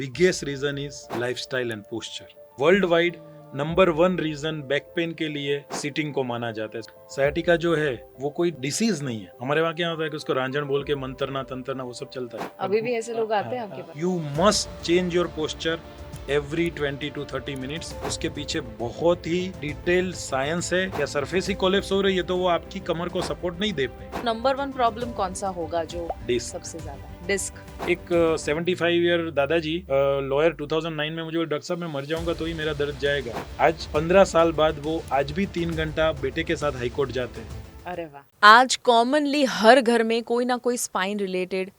Biggest reason is lifestyle and posture. World wide number 1 reason back pain के लिए seating को माना जाता है। सयाटिका जो है वो कोई डिसीज नहीं है। हमारे वहाँ क्या होता है कि उसको रांझण बोल के मंत्रना तंत्रना वो सब चलता है। अभी भी ऐसे लोग आते हैं आपके पास? You must change your posture every 20 to 30 minutes. उसके पीछे बहुत ही डिटेल साइंस है। या सरफेस ही कोलैप्स हो रही है तो वो आपकी कमर को सपोर्ट नहीं दे पाए। नंबर 1 प्रॉब्लम कौन सा होगा जो डिस्क। सबसे ज्यादा? डिस्क। एक 75 ईयर दादाजी लॉयर 2009 में मुझे बोले, डॉक्टर साहब मैं मर जाऊंगा तो ही मेरा दर्द जाएगा। आज 15 साल बाद वो आज भी 3 घंटा बेटे के साथ हाईकोर्ट जाते हैं। अरे वाह। आज कॉमनली हर घर में कोई ना कोई स्पाइन रिलेटेड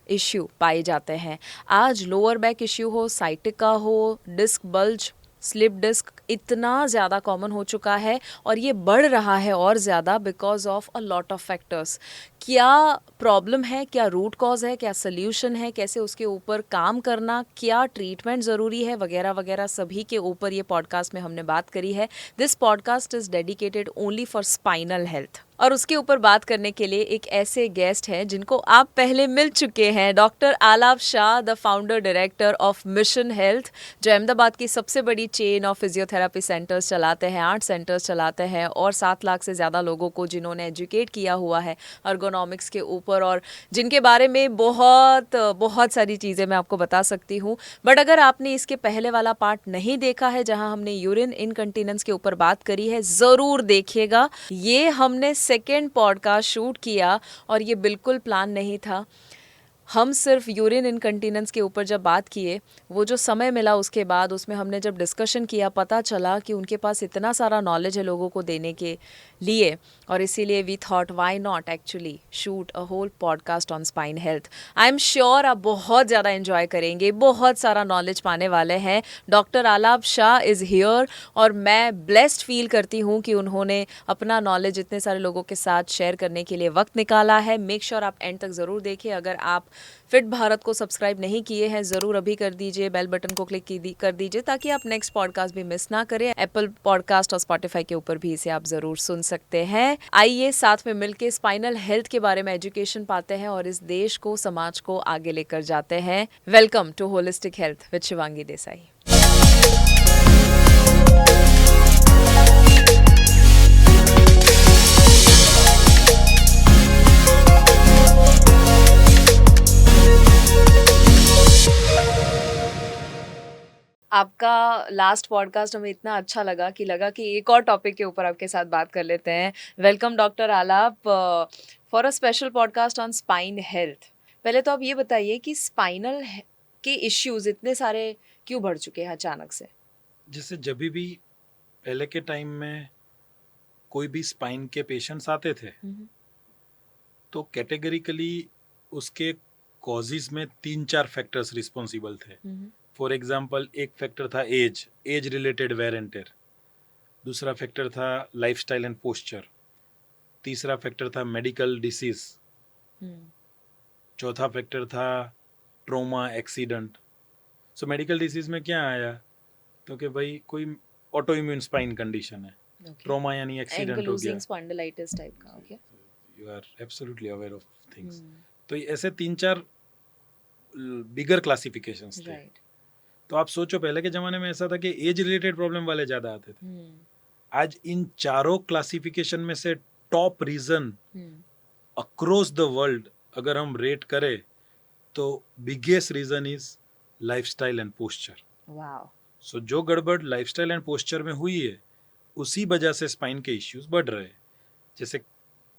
इश्यू पाए जाते हैं। आज लोअर बैक इश्यू हो, साइटिका हो, डिस्क बल्ज, स्लिप डिस्क इतना ज़्यादा कॉमन हो चुका है और ये बढ़ रहा है और ज़्यादा because of a lot of factors. क्या प्रॉब्लम है, क्या रूट कॉज है, क्या सल्यूशन है, कैसे उसके ऊपर काम करना, क्या ट्रीटमेंट ज़रूरी है, वगैरह वगैरह सभी के ऊपर ये पॉडकास्ट में हमने बात करी है। This podcast is dedicated only for spinal health. और उसके ऊपर बात करने के लिए एक ऐसे गेस्ट हैं जिनको आप पहले मिल चुके हैं, doctor Alap Shah, the founder director of mission health, जो अहमदाबाद की सबसे बड़ी चेन ऑफ फिजियोथेरेपी सेंटर्स चलाते हैं, 8 सेंटर्स चलाते हैं और 7 लाख से ज़्यादा लोगों को जिन्होंने एजुकेट किया हुआ है अर्गोनॉमिक्स के ऊपर, और जिनके बारे में बहुत सारी चीज़ें मैं आपको बता सकती हूँ। बट अगर आपने इसके पहले वाला पार्ट नहीं देखा है जहाँ हमने यूरिन इनकंटीनेंस के ऊपर बात करी है, ज़रूर देखिएगा। ये हमने सेकेंड पॉडकास्ट शूट किया और ये बिल्कुल प्लान नहीं था। हम सिर्फ यूरिन इनकंटीनेंस के ऊपर जब बात किए, वो जो समय मिला उसके बाद उसमें हमने जब डिस्कशन किया, पता चला कि उनके पास इतना सारा नॉलेज है लोगों को देने के लिए, और इसीलिए we thought why not actually shoot a whole podcast on spine health. I am sure आप बहुत ज़्यादा एंजॉय करेंगे, बहुत सारा नॉलेज पाने वाले हैं। Doctor Alap Shah is here और मैं ब्लेस्ड फील करती हूँ कि उन्होंने अपना नॉलेज इतने सारे लोगों के साथ शेयर करने के लिए वक्त निकाला है। मेक श्योर आप एंड तक ज़रूर देखिए। अगर आप फिट भारत को सब्सक्राइब नहीं किए हैं ज़रूर अभी कर दीजिए, बेल बटन को क्लिक कर दीजिए ताकि आप नेक्स्ट पॉडकास्ट भी मिस ना करें। एप्पल पॉडकास्ट और स्पॉटिफाई के ऊपर भी इसे आप ज़रूर सुन सकते हैं। आइए साथ में मिलके स्पाइनल हेल्थ के बारे में एजुकेशन पाते हैं और इस देश को, समाज को आगे लेकर जाते हैं। Welcome to holistic health with Shivangi Desai. आपका लास्ट पॉडकास्ट हमें इतना अच्छा लगा कि एक और टॉपिक के ऊपर आपके साथ बात कर लेते हैं। वेलकम डॉक्टर आलाप for a special podcast on spine health. पहले तो आप ये बताइए कि स्पाइनल के इश्यूज इतने सारे क्यों बढ़ चुके हैं अचानक से? जैसे जब भी पहले के टाइम में कोई भी स्पाइन के पेशेंट्स आते थे तो कैटेगरिकली उसके कॉजेज में 3-4 फैक्टर्स रिस्पॉन्सिबल थे। फॉर एग्जाम्पल, एक फैक्टर था age related wear and tear, दूसरा फैक्टर था लाइफस्टाइल एंड पोस्चर, तीसरा फैक्टर था मेडिकल डिसीज, चौथा फैक्टर था trauma accident. So medical disease में क्या आया तो कि भाई कोई ऑटो इम्यून स्पाइन कंडीशन है, ट्रोमा यानी एक्सीडेंट हो गया, स्पॉन्डिलाइटिस टाइप का। Okay, you are absolutely aware of things. तो ऐसे 3-4 बिगर क्लासिफिकेशंस थे। तो आप सोचो पहले के जमाने में ऐसा था कि एज रिलेटेड प्रॉब्लम वाले ज्यादा आते थे। आज इन चारों क्लासिफिकेशन में से top region across the world अगर हम रेट करें तो biggest reason is lifestyle and posture. Wow. So जो गड़बड़ लाइफस्टाइल एंड पोस्चर में हुई है उसी वजह से स्पाइन के इश्यूज बढ़ रहे हैं। जैसे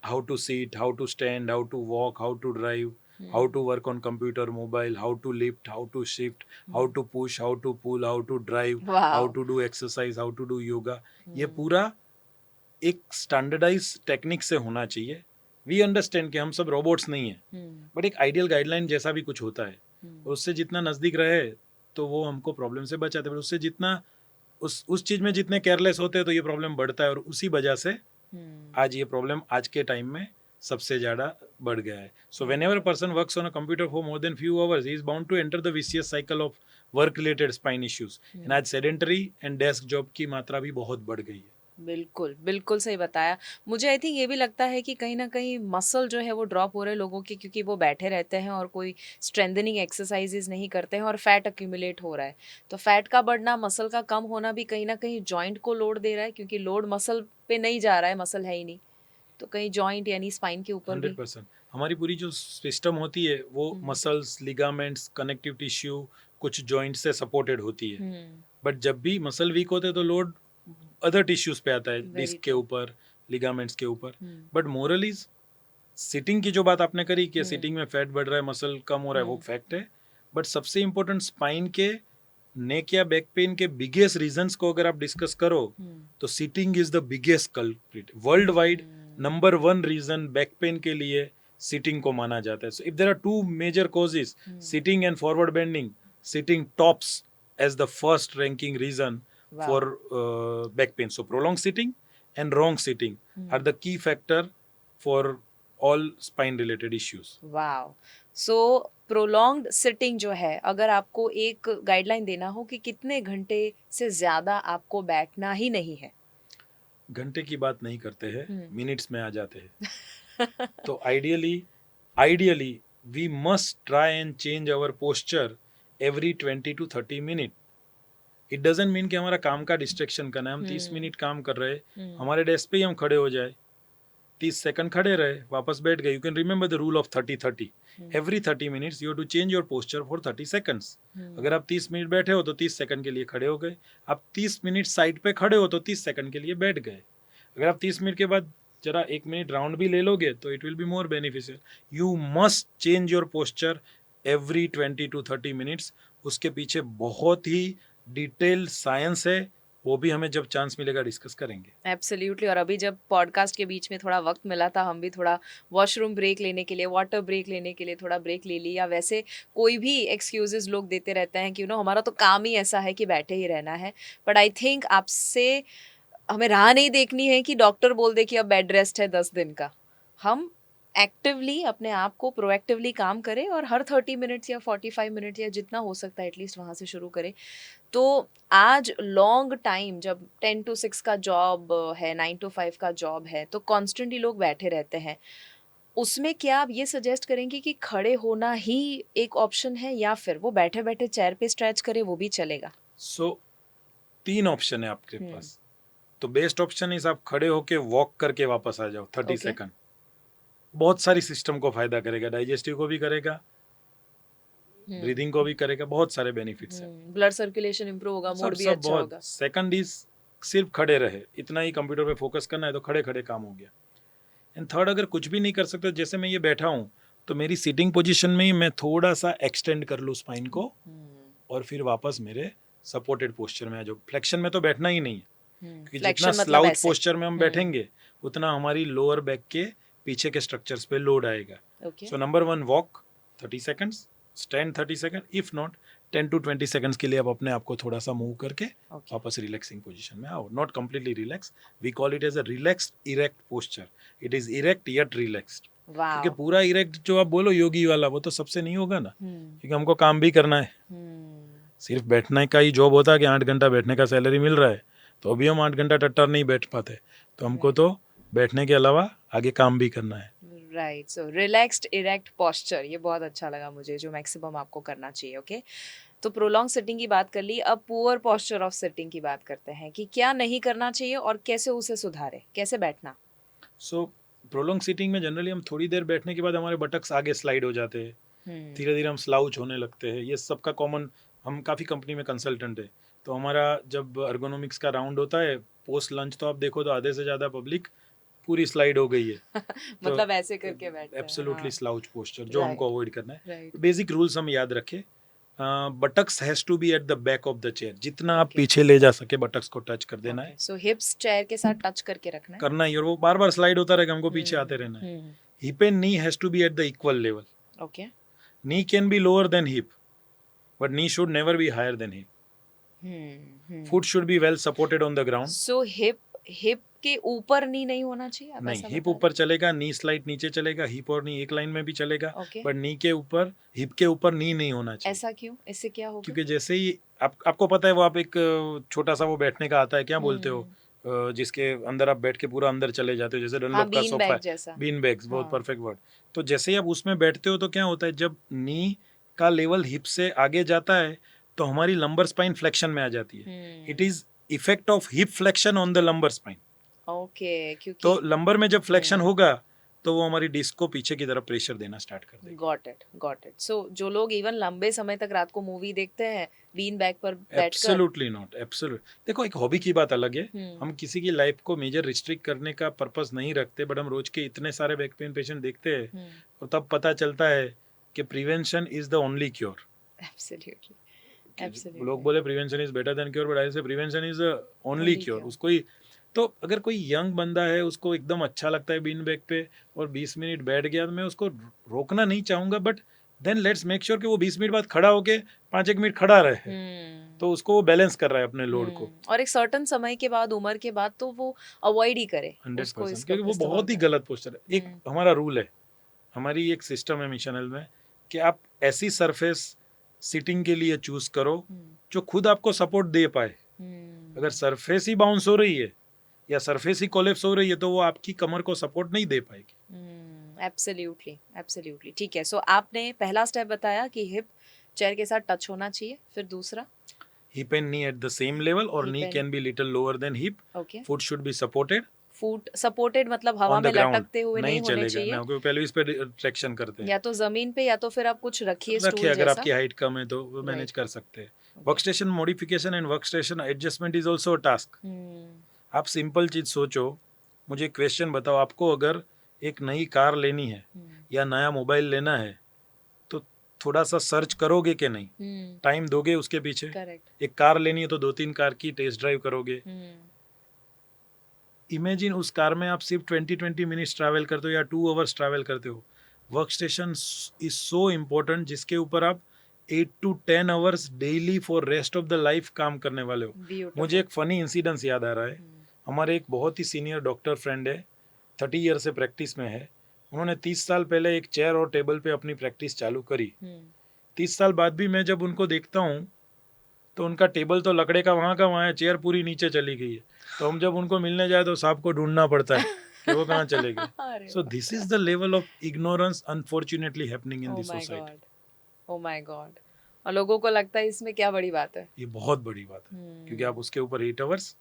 how to sit, how to stand, how to walk, how to drive, how to work on computer, mobile, how to lift, how to shift, how to push, how to pull, how to drive, how to do exercise, how to do yoga. ये पूरा एक standardise technique से होना चाहिए। We understand कि हम सब robots नहीं है, बट एक आइडियल गाइडलाइन जैसा भी कुछ होता है और उससे जितना नजदीक रहे तो वो हमको प्रॉब्लम से बचाते हैं। उससे जितना उस चीज में जितने केयरलेस होते हैं तो ये प्रॉब्लम बढ़ता है और उसी वजह से आज ये प्रॉब्लम आज के टाइम में सबसे ज्यादा बढ़ गया है। So whenever a person works on a computer for more than few hours he is bound to enter the vicious cycle of work related spine issues. And आज सेडेंटरी एंड डेस्क जॉब की मात्रा भी बहुत बढ़ गई है। बिल्कुल, बिल्कुल सही बताया। मुझे आई थिंक ये भी लगता है कि कहीं न कहीं मसल जो है वो ड्रॉप हो रहे हैं लोगों के, क्योंकि वो बैठे रहते हैं और कोई स्ट्रेंथनिंग एक्सरसाइज़ेज़ नहीं करते हैं और फैट एक्यूमुलेट हो रहा है। तो फैट का बढ़ना, मसल का कम होना भी कहीं न कहीं जॉइंट को लोड दे रहा है, क्योंकि लोड मसल पे नहीं जा रहा है, मसल है ही नहीं। तो कहीं जॉइंट यानी स्पाइन के ऊपर भी 100%। हमारी पूरी जो सिस्टम होती है वो हुँ, मसल्स, लिगामेंट्स, कनेक्टिव टिश्यू, कुछ जॉइंट से सपोर्टेड होती है। हुँ, बट जब भी मसल वीक होते हैं तो लोड अदर टिश्यूज पे आता है, वेरी डिस्क के ट्रू। ऊपर, लिगामेंट्स के ऊपर। हुँ, बट मोरली सिटिंग की जो बात आपने करी कि हुँ, सिटिंग में फैट बढ़ रहा है, मसल कम हो रहा है, वो हुँ, फैक्ट है। बट सबसे इंपॉर्टेंट स्पाइन के, नेक या बैक पेन के बिगेस्ट रीजंस को अगर आप डिस्कस करो हुँ, तो sitting is the biggest culprit worldwide. हुँ, number one reason back pain के लिए सिटिंग को माना जाता है। So if there are two major causes, hmm, sitting and forward bending, sitting tops as the first ranking reason wow! for back pain. So prolonged sitting and wrong sitting are hmm. the key factor for all spine related issues. Wow! So prolonged sitting जो है, अगर आपको एक guideline देना हो कि कितने घंटे से ज़्यादा आपको बैठना ही नहीं है? घंटे की बात नहीं करते हैं, हुँ। मिनट्स में आ जाते हैं। तो ideally we must try and change our posture every 20 to 30 minute. It doesn't mean कि हमारा काम का डिस्ट्रैक्शन करना है। हम 30 मिनट काम कर रहे हैं, हुँ, हमारे डेस्क पे ही हम खड़े हो जाए, 30 सेकंड खड़े रहे, वापस बैठ गए। You can remember the rule of 30-30। Hmm, every 30 minutes you to change your posture for 30 seconds. हुँ, अगर आप 30 मिनट बैठे हो तो 30 सेकंड के लिए खड़े हो गए। आप 30 मिनट साइड पे खड़े हो तो 30 सेकंड के लिए बैठ गए। अगर आप 30 मिनट के बाद जरा 1 मिनट राउंड भी ले लोगे तो it will be more beneficial. You must change your posture every 20 to 30 minutes. उसके पीछे बहुत ही डिटेल्ड साइंस है, वो भी हमें जब चांस मिलेगा डिस्कस करेंगे। एब्सोल्युटली। और अभी जब पॉडकास्ट के बीच में थोड़ा वक़्त मिला था, हम भी थोड़ा वॉशरूम ब्रेक लेने के लिए, वाटर ब्रेक लेने के लिए थोड़ा ब्रेक ले लिया। वैसे कोई भी एक्सक्यूज़ेज़ लोग देते रहते हैं कि हमारा तो काम ही ऐसा है कि बैठे ही रहना है। बट आई थिंक आपसे हमें राह नहीं देखनी है कि डॉक्टर बोल दे कि अब बेड रेस्ट है 10 दिन का। हम एक्टिवली अपने आप को प्रोएक्टिवली काम करें और हर 30 मिनट्स या 45 मिनट या जितना हो सकता है एटलीस्ट वहाँ से शुरू करें। तो आज लॉन्ग टाइम जब 10 टू 6 का जॉब है, 9 टू 5 का जॉब है, तो कॉन्स्टेंटली लोग बैठे रहते हैं। उसमें क्या आप ये सजेस्ट करेंगे कि खड़े होना ही एक ऑप्शन है, या फिर वो बैठे-बैठे चेयर पे स्ट्रेच करे वो भी चलेगा? सो 3 ऑप्शन है आपके हुँ, पास। तो बेस्ट ऑप्शन इज आप खड़े होके वॉक करके वापस आ जाओ 30 ओके। सेकंड। बहुत सारी सिस्टम को फायदा करेगा, डाइजेस्टिव को भी करेगा, हुँ, ब्रीदिंग को भी करेगा, बहुत सारे बेनिफिट्स हैं। ब्लड सर्कुलेशन इम्प्रूव होगा, सब मूड भी सब अच्छा बहुत। होगा। सेकंड इज सिर्फ खड़े रहे, इतना ही कंप्यूटर पे फोकस करना है तो खड़े खड़े काम हो गया। एंड थर्ड, अगर कुछ भी नहीं कर सकते, जैसे मैं ये बैठा हूँ तो मेरी सीटिंग पोजीशन में ही मैं थोड़ा सा एक्सटेंड कर लूँ स्पाइन को हुँ, और फिर वापस मेरे सपोर्टेड पोस्चर में आ जाओ। फ्लेक्शन में तो बैठना ही नहीं है, क्योंकि जितना फ्लेक्शन मतलब स्लाउच ऐसे। पोस्चर में हम बैठेंगे उतना हमारी लोअर बैक के पीछे के स्ट्रक्चर्स पे लोड आएगा। Okay, so number one, walk 30 seconds, stand 30 second, if not 10 to 20 seconds के लिए आप अपने आप को थोड़ा सा मूव करके ओके, वापस रिलैक्सिंग पोजीशन में आओ। Not completely relax, we call it as a relaxed erect posture. It is erect yet relaxed. क्योंकि वाओ! पूरा इरेक्ट जो आप बोलो योगी वाला, वो तो सबसे नहीं होगा ना, हुँ, क्योंकि हमको काम भी करना है। हुँ, सिर्फ बैठने का ही जॉब होता है कि 8 घंटा बैठने का सैलरी मिल रहा है, तो अभी हम 8 घंटा टट्टर नहीं बैठ पाते। तो हमको राइट। तो बैठने के अलावा आगे काम भी करना है। राइट, सो रिलैक्स्ड इरेक्ट पोस्चर, ये बहुत अच्छा लगा मुझे, जो मैक्सिमम आपको करना चाहिए। ओके, तो प्रोलॉन्ग सिटिंग की बात कर ली, अब पुअर पोस्चर ऑफ सिटिंग की बात करते हैं कि क्या नहीं करना चाहिए और कैसे उसे सुधारें, कैसे बैठना? सो प्रोलॉन्ग सीटिंग में जनरली हम थोड़ी देर बैठने के बाद हमारे बटक्स आगे स्लाइड हो जाते हैं, धीरे धीरे हम स्लाउच होने लगते हैं। ये सबका कॉमन, हम काफ़ी कंपनी में कंसल्टेंट है, तो हमारा जब अर्गोनॉमिक्स का राउंड होता है पोस्ट लंच, तो आप देखो तो आधे से ज़्यादा पब्लिक पूरी स्लाइड हो गई है। तो मतलब ऐसे करके बैठते हैं। एब्सोल्युटली हाँ, स्लाउच पोस्चर जो हमको राइट, अवॉइड करना है। राइट, बेसिक रूल्स हम याद रखें। Buttocks has to be at the back of the chair, जितना आप ओके, पीछे ले जा सके बटक्स को टच कर देना ओके, है, सो हिप्स चेयर के साथ टच करके रखना है। करना ही। और वो बार बार स्लाइड होता रहेगा, हमको पीछे आते रहना है। Hmm, hip and knee has to be at the equal level. Okay, knee can be lower than hip, but knee should never be higher than hip. Foot should be well supported on the ground. So hip hip के ऊपर नी नहीं होना चाहिए, आप नहीं, ऐसा hip बता ऊपर चलेगा, नी स्लाइड नीचे चलेगा, हिप और नी एक लाइन में भी चलेगा, रहे? ओके, बट नी के ऊपर, हिप के ऊपर नी नहीं होना चाहिए। ऐसा क्यों? इससे क्या होगा? क्योंकि जैसे ही आपको पता है वो, आप एक छोटा सा वो बैठने का आता है, क्या बोलते हो, जिसके अंदर आप बैठ के पूरा अंदर चले जाते हो, जैसे हाँ, डनलॉप का बीन सोफा बैग है, जैसा। बीन बैग्स, बहुत हाँ। Perfect word. तो जैसे ही आप उसमें बैठते हो तो क्या होता है, जब नी का लेवल हिप से आगे जाता है तो हमारी लंबर स्पाइन फ्लेक्शन में आ जाती है। It is effect of hip flexion on the lumbar spine. Okay, तो क्योंकि लंबर में जब फ्लेक्शन हम्म, होगा तो वो हमारी डिस्क को पीछे की तरफ प्रेशर देना स्टार्ट कर देगी। Got it. सो जो लोग इवन लंबे समय तक रात को मूवी देखते हैं बीन बैग पर बैठकर, एब्सोल्युटली नॉट, एब्सोल्यूट। देखो, एक हॉबी की बात अलग है, हम्म, हम किसी की लाइफ को मेजर रिस्ट्रिक्ट करने का पर्पस नहीं रखते, बट हम रोज के इतने सारे बैक पेन पेशेंट देखते हैं हम्म, और तब पता चलता है कि prevention is the only cure. Absolutely, लोग एब्सोल्युटली, बोले prevention is better than cure, but I say prevention is the only only cure. Cure. उसको ही तो, अगर कोई यंग बंदा है, उसको एकदम अच्छा लगता है बीन बैग पे और 20 मिनट बैठ गया, तो मैं उसको रोकना नहीं चाहूंगा, but then let's make sure कि वो 20 मिनट बाद खड़ा होके 5-1 मिनट खड़ा रहे, तो उसको वो बैलेंस कर रहा है अपने लोड को। और एक सर्टन समय के बाद, उम्र के बाद तो वो अवॉइड ही करे उसको 100%, इसका क्योंकि वो इस्तेमाल बहुत ही करना। गलत पोस्चर है। एक हमारा रूल है, हमारी एक सिस्टम है मिशनल में, कि आप ऐसी सरफेस सिटिंग के लिए चूज करो जो खुद आपको सपोर्ट दे पाए। अगर सरफेस ही बाउंस हो रही है या सरफेस ही कोलेप्स हो रही है तो वो आपकी कमर को सपोर्ट नहीं दे पाएगी। एब्सोल्युटली, एब्सोल्युटली, ठीक है। सो आपने पहला स्टेप बताया कि हिप चेयर के साथ टच होना चाहिए, फिर दूसरा Hip and knee at the same level, or hip knee and, can be little lower than hip. Okay, Foot should be supported foot supported मतलब हवा on में the ground. लटकते हुए नहीं नहीं होने चलेगा चाहिए, ना, क्योंकि पेल्विस पे ट्रैक्शन करते हैं। या तो जमीन पे या तो फिर आप कुछ रखिए रखिए, स्टूल अगर जैसा। आपकी हाइट कम है तो वो मैनेज राइट, कर सकते हैं। Work station modification and work station adjustment is also a task. आप सिंपल चीज सोचो, मुझे क्वेश्चन बताओ, आपको अगर एक नई कार लेनी है या नया मोबाइल लेना है तो थोड़ा सा सर्च करोगे कि नहीं, टाइम दोगे उसके पीछे। करेक्ट, एक कार लेनी है तो 2-3 कार की टेस्ट ड्राइव करोगे। इमेजिन उस कार में आप सिर्फ 20-20 मिनट्स ट्रैवल करते हो या 2 आवर्स ट्रैवल करते हो। Work station is so important, जिसके ऊपर आप 8 to 10 hours daily for rest of the life काम करने वाले हो। मुझे एक फनी इंसिडेंस याद आ रहा है। हमारे एक बहुत ही सीनियर डॉक्टर फ्रेंड है, 30 ईयर से प्रैक्टिस में है। उन्होंने 30 साल पहले एक चेयर और टेबल पे अपनी प्रैक्टिस चालू करी। 30 साल बाद भी मैं जब उनको देखता हूँ तो उनका टेबल तो लकड़े का वहाँ है, चेयर पूरी नीचे चली गई है। तो हम जब उनको मिलने जाए तो साहब को ढूंढना पड़ता है कि वो कहाँ चले गए। अरे so this is the level of ignorance unfortunately happening in oh this my society. God, oh my god. और लोगों को लगता है इसमें क्या बड़ी बात है। ये बहुत बड़ी बात है, क्योंकि आप उसके ऊपर 8 आवर्स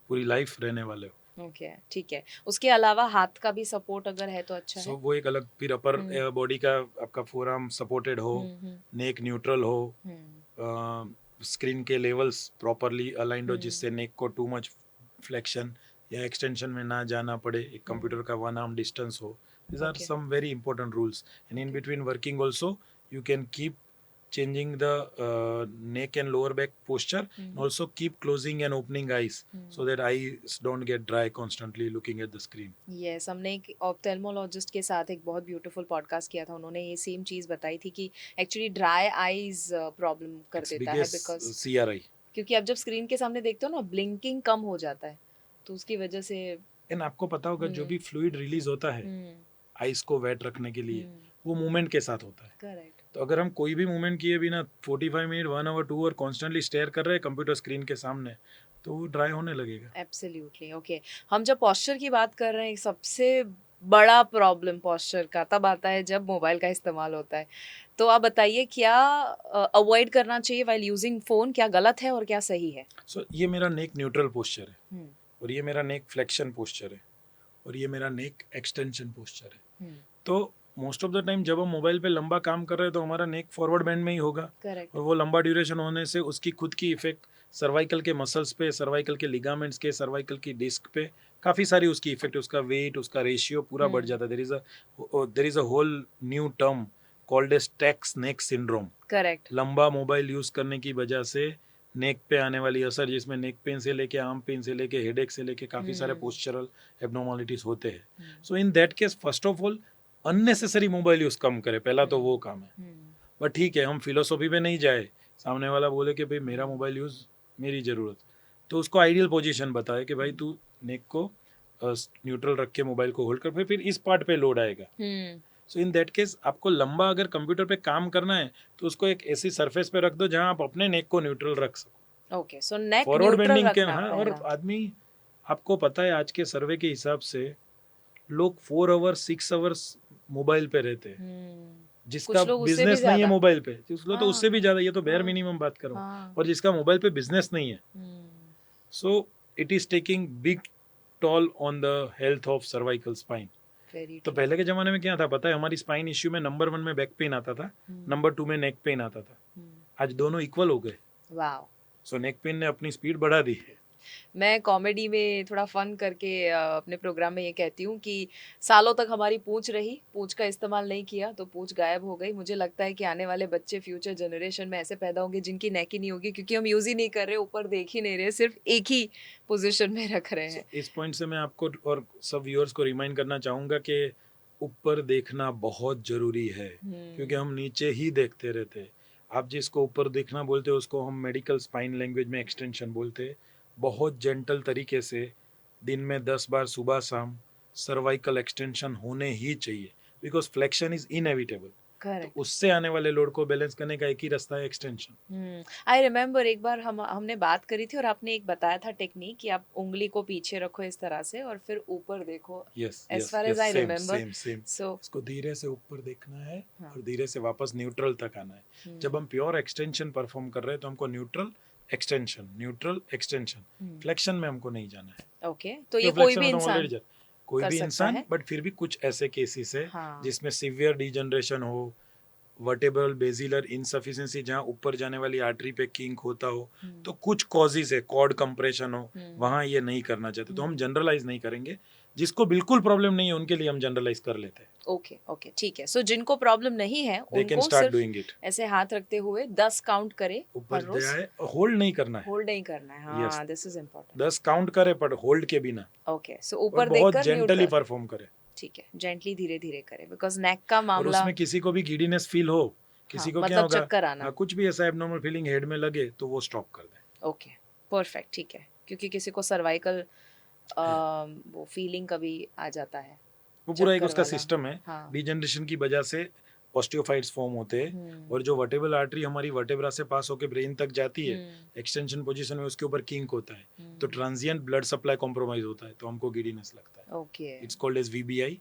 पूरी लाइफ रहने वाले हो। ओके, ठीक है। उसके अलावा हाथ का भी सपोर्ट अगर है तो अच्छा सो है। वो एक अलग, फिर अपर बॉडी का आपका फोरआर्म सपोर्टेड हो, नेक न्यूट्रल हो, स्क्रीन के लेवल्स प्रॉपरली अलाइंड हो, जिससे नेक को टू मच फ्लेक्शन या एक्सटेंशन में ना जाना पड़े, एक कंप्यूटर का 1 आर्म डिस्टेंस हो। These are Okay. some very important rules. And in between working also, you can keep changing the neck and lower back posture. Also keep closing and opening eyes so that eyes don't get dry constantly looking at the screen. Yes, हमने एक ophthalmologist के साथ एक बहुत beautiful podcast किया था। उन्होंने ये सेम चीज़ बताई थी कि एक्चुअली ड्राई आईज प्रॉब्लम कर It's देता है, biggest बिकॉज CRI. क्योंकि आप जब स्क्रीन के सामने देखते हो ना, ब्लिंकिंग कम हो जाता है, तो उसकी वजह से And आपको पता होगा जो भी फ्लूइड रिलीज होता है आइस को वेट रखने के लिए, वो मूवमेंट के साथ होता है। करेक्ट, तो अगर हम कोई भी मूवमेंट किए बिना 45 minute, 1 hour, 2 hour constantly stare कर रहे हैं कंप्यूटर स्क्रीन के सामने, तो वो ड्राई होने लगेगा। Absolutely, okay. हम जब पोस्चर की बात कर रहे हैं, सबसे बड़ा प्रॉब्लम पोस्चर का तब आता है जब मोबाइल का इस्तेमाल होता है। तो आप बताइए क्या अवॉइड करना चाहिए व्हाइल यूजिंग फोन, क्या गलत है और क्या सही है। सो ये मेरा नेक न्यूट्रल पोस्चर है, और ये मेरा नेक फ्लेक्शन पोस्चर है, और ये मेरा नेक एक्सटेंशन पोस्चर है। तो मोस्ट ऑफ द टाइम जब हम मोबाइल पे लंबा काम कर रहे हैं तो हमारा नेक फॉरवर्ड बेंड में ही होगा, करेक्ट, और वो लंबा ड्यूरेशन होने से उसकी खुद की इफेक्ट सर्वाइकल के मसल्स पे, सर्वाइकल के लिगामेंट्स के, सर्वाइकल की डिस्क पे काफ़ी सारी उसकी इफेक्ट, उसका वेट, उसका रेशियो पूरा बढ़ जाता है। There is a whole new term called as text neck syndrome. Correct, लंबा मोबाइल यूज करने की वजह से नेक पे आने वाली असर, जिसमें नेक पेन से लेके आर्म पेन से लेके हेडेक से लेके काफ़ी सारे पोस्चरल एबनॉर्मलिटीज होते हैं। So in that case first of all unnecessary mobile use कम करे, पहला तो वो काम है। बट ठीक है, हम फिलोसॉफी पे नहीं जाए, सामने वाला बोले कि भाई मेरा मोबाइल यूज मेरी ज़रूरत, तो उसको आइडियल पोजीशन बताए कि भाई तू नेक को न्यूट्रल रख के मोबाइल को होल्ड कर, फिर इस पार्ट पे लोड आएगा। सो इन दैट केस आपको लंबा अगर कंप्यूटर पे काम करना है तो उसको एक ऐसी सरफेस पे रख दो जहां आप अपने नेक को न्यूट्रल रख सको। ओके, सो नेक फॉरवर्ड न्यूट्रल बेंडिंग के, रखना हाँ, और पहला। आदमी आपको पता है आज के सर्वे के हिसाब से लोग 4 आवर्स 6 आवर्स मोबाइल पे रहते हैं, जिसका कुछ लोग उससे भी बिजनेस नहीं है ज्यादा। मोबाइल पे, उसको तो हाँ उससे भी ज्यादा, ये तो बेयर हाँ मिनिमम बात कर रहा हूँ, हाँ। और जिसका मोबाइल पे बिजनेस नहीं है, so it is taking big toll on the health of cervical spine. Very तो पहले के जमाने में क्या था पता है, हमारी स्पाइन इश्यू में नंबर 1 में बैक पेन आता था, नंबर 2 में नेक पेन आता था, आज दोनों इक्वल हो गए। वाओ। सो नेक पेन ने अपनी स्पीड बढ़ा दी है। मैं कॉमेडी में थोड़ा फन करके अपने प्रोग्राम में ये कहती हूँ कि सालों तक हमारी पूंछ रही, पूंछ का इस्तेमाल नहीं किया तो पूंछ गायब हो गई। मुझे लगता है कि आने वाले बच्चे फ्यूचर जनरेशन में ऐसे पैदा होंगे जिनकी नेक ही नहीं होगी, क्योंकि हम यूज ही नहीं कर रहे, ऊपर देख ही नहीं रहे, सिर्फ एक ही पोजीशन में रख रहे हैं। इस पॉइंट से मैं आपको और सब व्यूअर्स को रिमाइंड करना चाहूंगा कि ऊपर देखना बहुत जरूरी है, क्योंकि हम नीचे ही देखते रहते हैं। आप जिसको ऊपर देखना बोलते हो उसको हम मेडिकल स्पाइन लैंग्वेज में एक्सटेंशन बोलते हैं। बहुत जेंटल तरीके से दिन में 10 बार सुबह शाम सर्वाइकल एक्सटेंशन होने ही चाहिए, बिकॉज फ्लेक्शन इज इनएविटेबल। तो करेक्ट। उससे आने वाले लोड को बैलेंस करने का एक ही रास्ता है, एक्सटेंशन। आई रिमेम्बर एक बार हमने बात करी थी और आपने एक बताया था टेक्निक कि आप उंगली को पीछे रखो इस तरह से और फिर ऊपर देखो। Yes as yes far yes, as I same remember. Same same. So इसको धीरे से ऊपर देखना है हाँ। और धीरे से वापस न्यूट्रल तक आना है। जब हम प्योर एक्सटेंशन परफॉर्म कर रहे हैं तो हमको न्यूट्रल एक्सटेंशन, फ्लेक्शन में हमको नहीं जाना है। ओके, तो ये कोई भी फ्लेक्शन में तो इंसान already कोई कर भी सकता इंसान, है। बट फिर भी कुछ ऐसे केसेस है हाँ। जिसमें सिवियर डिजनरेशन हो, वर्टेब्रल बेसिलर इनसफिशिएंसी, जहाँ ऊपर जाने वाली आर्टरी पे किंक होता हो, तो कुछ कॉजेज है, कॉर्ड कंप्रेशन हो, वहाँ ये नहीं करना चाहते, तो हम जनरलाइज नहीं करेंगे। जिसको बिल्कुल प्रॉब्लम नहीं है उनके लिए हम जनरलाइज कर लेते हैं। ओके ओके, ठीक है। सो जिनको प्रॉब्लम नहीं है दे कैन उनको स्टार्ट सिर्फ डूइंग इट। ऐसे हाथ रखते हुए 10 काउंट करे हर ऊपर रोज। जाए, होल्ड नहीं करना है। होल्ड नहीं करना है। Yes. हाँ, दिस इज इम्पोर्टेंट। 10 काउंट करे पर होल्ड के बिना, ओके, सो और ऊपर बहुत देखकर जेंटली न्यूट्रल। परफॉर्म करे। ठीक है, जेंटली धीरे धीरे करे, बिकॉज नेक का और मामला। उसमें किसी को भी गिडीनेस फील हो, किसी हाँ, को क्या मतलब होगा, चक्कर आना। कुछ भी ऐसा एबनॉर्मल फीलिंग हेड में लगे तो वो स्टॉप कर दे। ओके, परफेक्ट, ठीक है, क्योंकि किसी को सर्वाइकल वो फीलिंग कभी आ जाता है, वो पूरा एक चक्कर उसका वाला। सिस्टम है। हाँ। डिजनरेशन की वजह से ऑस्टियोफाइट्स फॉर्म होते हैं, और जो वर्टेब्रल आर्टरी हमारी वर्टेब्रा से पास होकर ब्रेन तक जाती है, एक्सटेंशन पोजीशन में उसके ऊपर किंक होता है, तो ट्रांजिएंट ब्लड सप्लाई कॉम्प्रोमाइज होता है, तो हमको गिडीनेस लगता है। Okay it's called as VBI,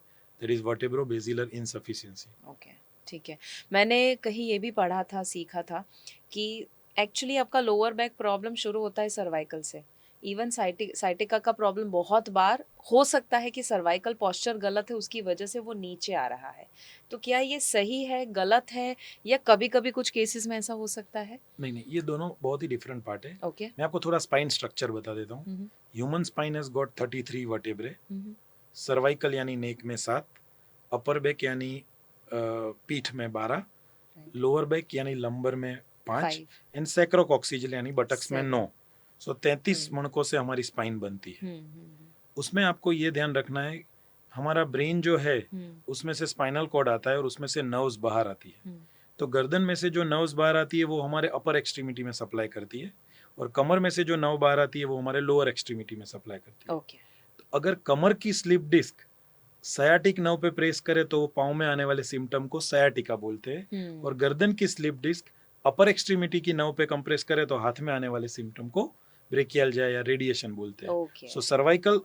that is vertebro basilar insufficiency. Okay, ठीक है। मैंने कहीं ये भी पढ़ा था, सीखा था कि एक्चुअली आपका लोअर बैक प्रॉब्लम शुरू होता है सर्वाइकल से। इवन साइटिका का प्रॉब्लम बहुत बार हो सकता है कि सर्वाइकल पोस्चर गलत है, उसकी वजह से वो नीचे आ रहा है। तो क्या ये सही है, गलत है, या कभी कभी कुछ केसेस में ऐसा हो सकता है? नहीं नहीं, ये दोनों बहुत ही डिफरेंट पार्ट है। ओके। मैं आपको थोड़ा स्पाइन स्ट्रक्चर बता देता हूँ। Human spine has got 33 vertebrae, cervical यानी नेक में 7, अपर बैक यानी पीठ में 12, लोअर बैक यानी लंबर में 5, एंड सैक्रोकॉक्सिजल यानी बटक्स में 9। सो 33 मणकों से हमारी स्पाइन बनती है। उसमें आपको ये ध्यान रखना है, हमारा ब्रेन जो है उसमें से स्पाइनल कॉर्ड आता है और उसमें से नर्व्स बाहर आती है। तो गर्दन में से जो नर्व्स बाहर आती है वो हमारे अपर एक्सट्रीमिटी में सप्लाई करती है, और कमर में से जो नर्व बाहर आती है वो हमारे लोअर एक्सट्रीमिटी में सप्लाई करती है। ओके। तो अगर कमर की स्लिप डिस्क सयाटिक नर्व पे प्रेस करे तो पाँव में आने वाले सिम्टम को सयाटिका बोलते हैं, और गर्दन की स्लिप डिस्क अपर एक्सट्रीमिटी की नर्व पे कंप्रेस करे तो हाथ में आने वाले सिम्टम को ब्रेकियाल्जिया या रेडिएशन बोलते हैं। सो सर्वाइकल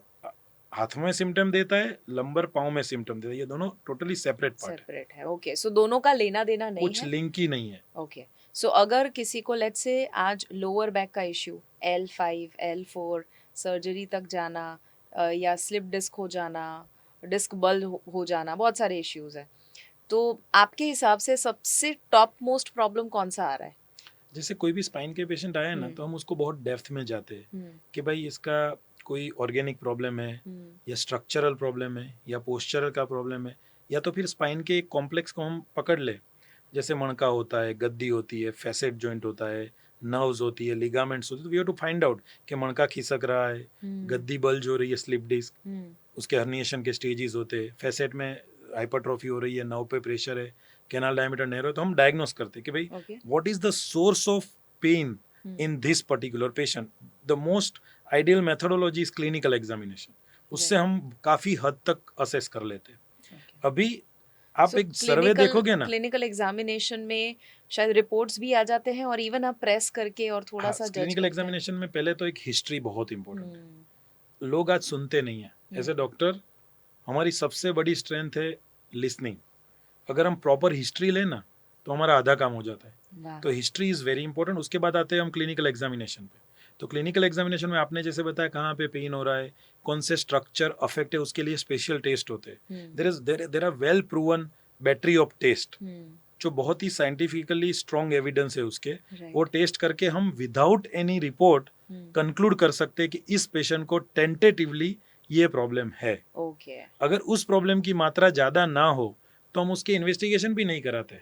हाथ में सिम्टम देता है, लंबर पाँव में सिम्टम देता है, ये दोनों टोटली सेपरेट पार्ट है। ओके, सो दोनों का लेना देना नहीं है, कुछ लिंक ही नहीं है। ओके। सो अगर किसी को लेट्स से आज लोअर बैक का इश्यू, L5 L4 सर्जरी तक जाना, या स्लिप डिस्क हो जाना, डिस्क बल हो जाना, बहुत सारे इश्यूज हैं, तो आपके हिसाब से सबसे टॉप मोस्ट प्रॉब्लम कौन सा आ रहा है? जैसे कोई भी स्पाइन के पेशेंट आया ना, तो हम उसको बहुत डेप्थ में जाते हैं कि भाई इसका कोई ऑर्गेनिक प्रॉब्लम है, या स्ट्रक्चरल प्रॉब्लम है, या पोस्चरल का प्रॉब्लम है, या तो फिर स्पाइन के एक कॉम्प्लेक्स को हम पकड़ ले, जैसे मणका होता है, गद्दी होती है, फैसेट जॉइंट होता है, नर्व्स होती है, लिगामेंट्स होती है। तो we have to find out कि मणका खिसक रहा है, गद्दी बल्ज हो रही है, स्लिप डिस्क, उसके हर्निएशन के स्टेजेस होते हैं, फैसेट में हाइपरट्रॉफी हो रही है, नर्व पे प्रेशर है, कैनाल डायमीटर नैरो है, तो हम डायग्नोस करते हैं कि भाई what is the source of pain in this particular patient. The most ideal methodology is clinical examination, उससे हम काफी हद तक असेस कर लेते हैं। अभी आप एक सर्वे देखोगे ना, क्लिनिकल एग्जामिनेशन में शायद रिपोर्ट्स भी आ जाते हैं, और इवन आप प्रेस करके और थोड़ा सा क्लिनिकल एग्जामिनेशन में पहले तो एक हिस्ट्री बहुत इंपॉर्टेंट है। लोग आज सुनते नहीं हैं. एज ए डॉक्टर हमारी सबसे बड़ी स्ट्रेंथ है लिसनिंग. अगर हम प्रॉपर हिस्ट्री लें ना तो हमारा आधा काम हो जाता है. वाह. तो हिस्ट्री इज वेरी इंपॉर्टेंट. उसके बाद आते हैं हम क्लिनिकल एग्जामिनेशन पे. तो क्लिनिकल एग्जामिनेशन में आपने जैसे बताया कहाँ पे पेन हो रहा है, कौन से स्ट्रक्चर अफेक्ट है, उसके लिए स्पेशल टेस्ट होते हैं. There are well proven battery of test जो बहुत ही साइंटिफिकली स्ट्रॉन्ग एविडेंस है उसके. वो टेस्ट करके हम विदाउट एनी रिपोर्ट कंक्लूड कर सकते हैं कि इस पेशेंट को टेंटेटिवली ये प्रॉब्लम है. ओके. अगर उस प्रॉब्लम की मात्रा ज्यादा ना हो तो हम उसकी इन्वेस्टिगेशन भी नहीं कराते.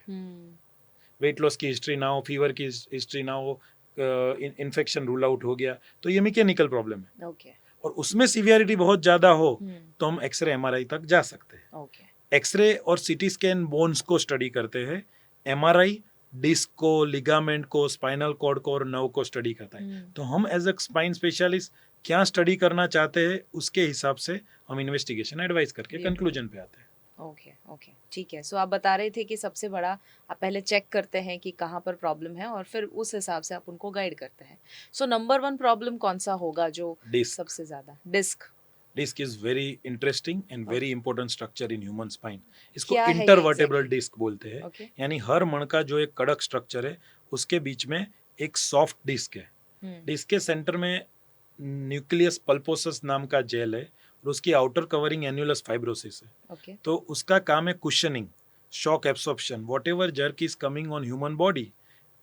वेट लॉस की हिस्ट्री ना हो, फीवर की हिस्ट्री ना हो, इन्फेक्शन रूल आउट हो गया तो ये मैकेनिकल प्रॉब्लम है. ओके. और उसमें सीवियरिटी बहुत ज्यादा हो तो हम एक्सरे एमआरआई तक जा सकते हैं. ओके. एक्सरे और सीटी स्कैन बोन्स को स्टडी करते हैं. एमआरआई डिस्क को, लिगामेंट को, स्पाइनल कॉर्ड को और नर्व को स्टडी करता है. तो हम एज अ स्पाइन स्पेशलिस्ट क्या स्टडी करना चाहते हैं उसके हिसाब से हम इन्वेस्टिगेशन एडवाइस करके कंक्लूजन पे आते हैं. ओके. ओके. ठीक है. सो आप बता रहे थे कि सबसे बड़ा आप पहले चेक करते हैं कि कहाँ पर प्रॉब्लम है और फिर उस हिसाब से आप उनको गाइड करते हैं. सो नंबर 1 प्रॉब्लम कौन सा होगा जो डिस्क. सबसे ज्यादा? Disc. Disc is very interesting and very important structure in human spine. इसको क्या है ये इंटरवर्टेब्रल exactly? डिस्क बोलते हैं. ओके. यानी हर मणका जो एक कड़क स्ट्रक्चर है उसके बीच में एक सॉफ्ट डिस्क है. डिस्क के सेंटर में न्यूक्लियस पल्पोसस नाम का जेल है और उसकी आउटर कवरिंग एन्युलस फाइब्रोसिस है. ओके. तो उसका काम है cushioning, shock absorption. Whatever jerk is coming on human body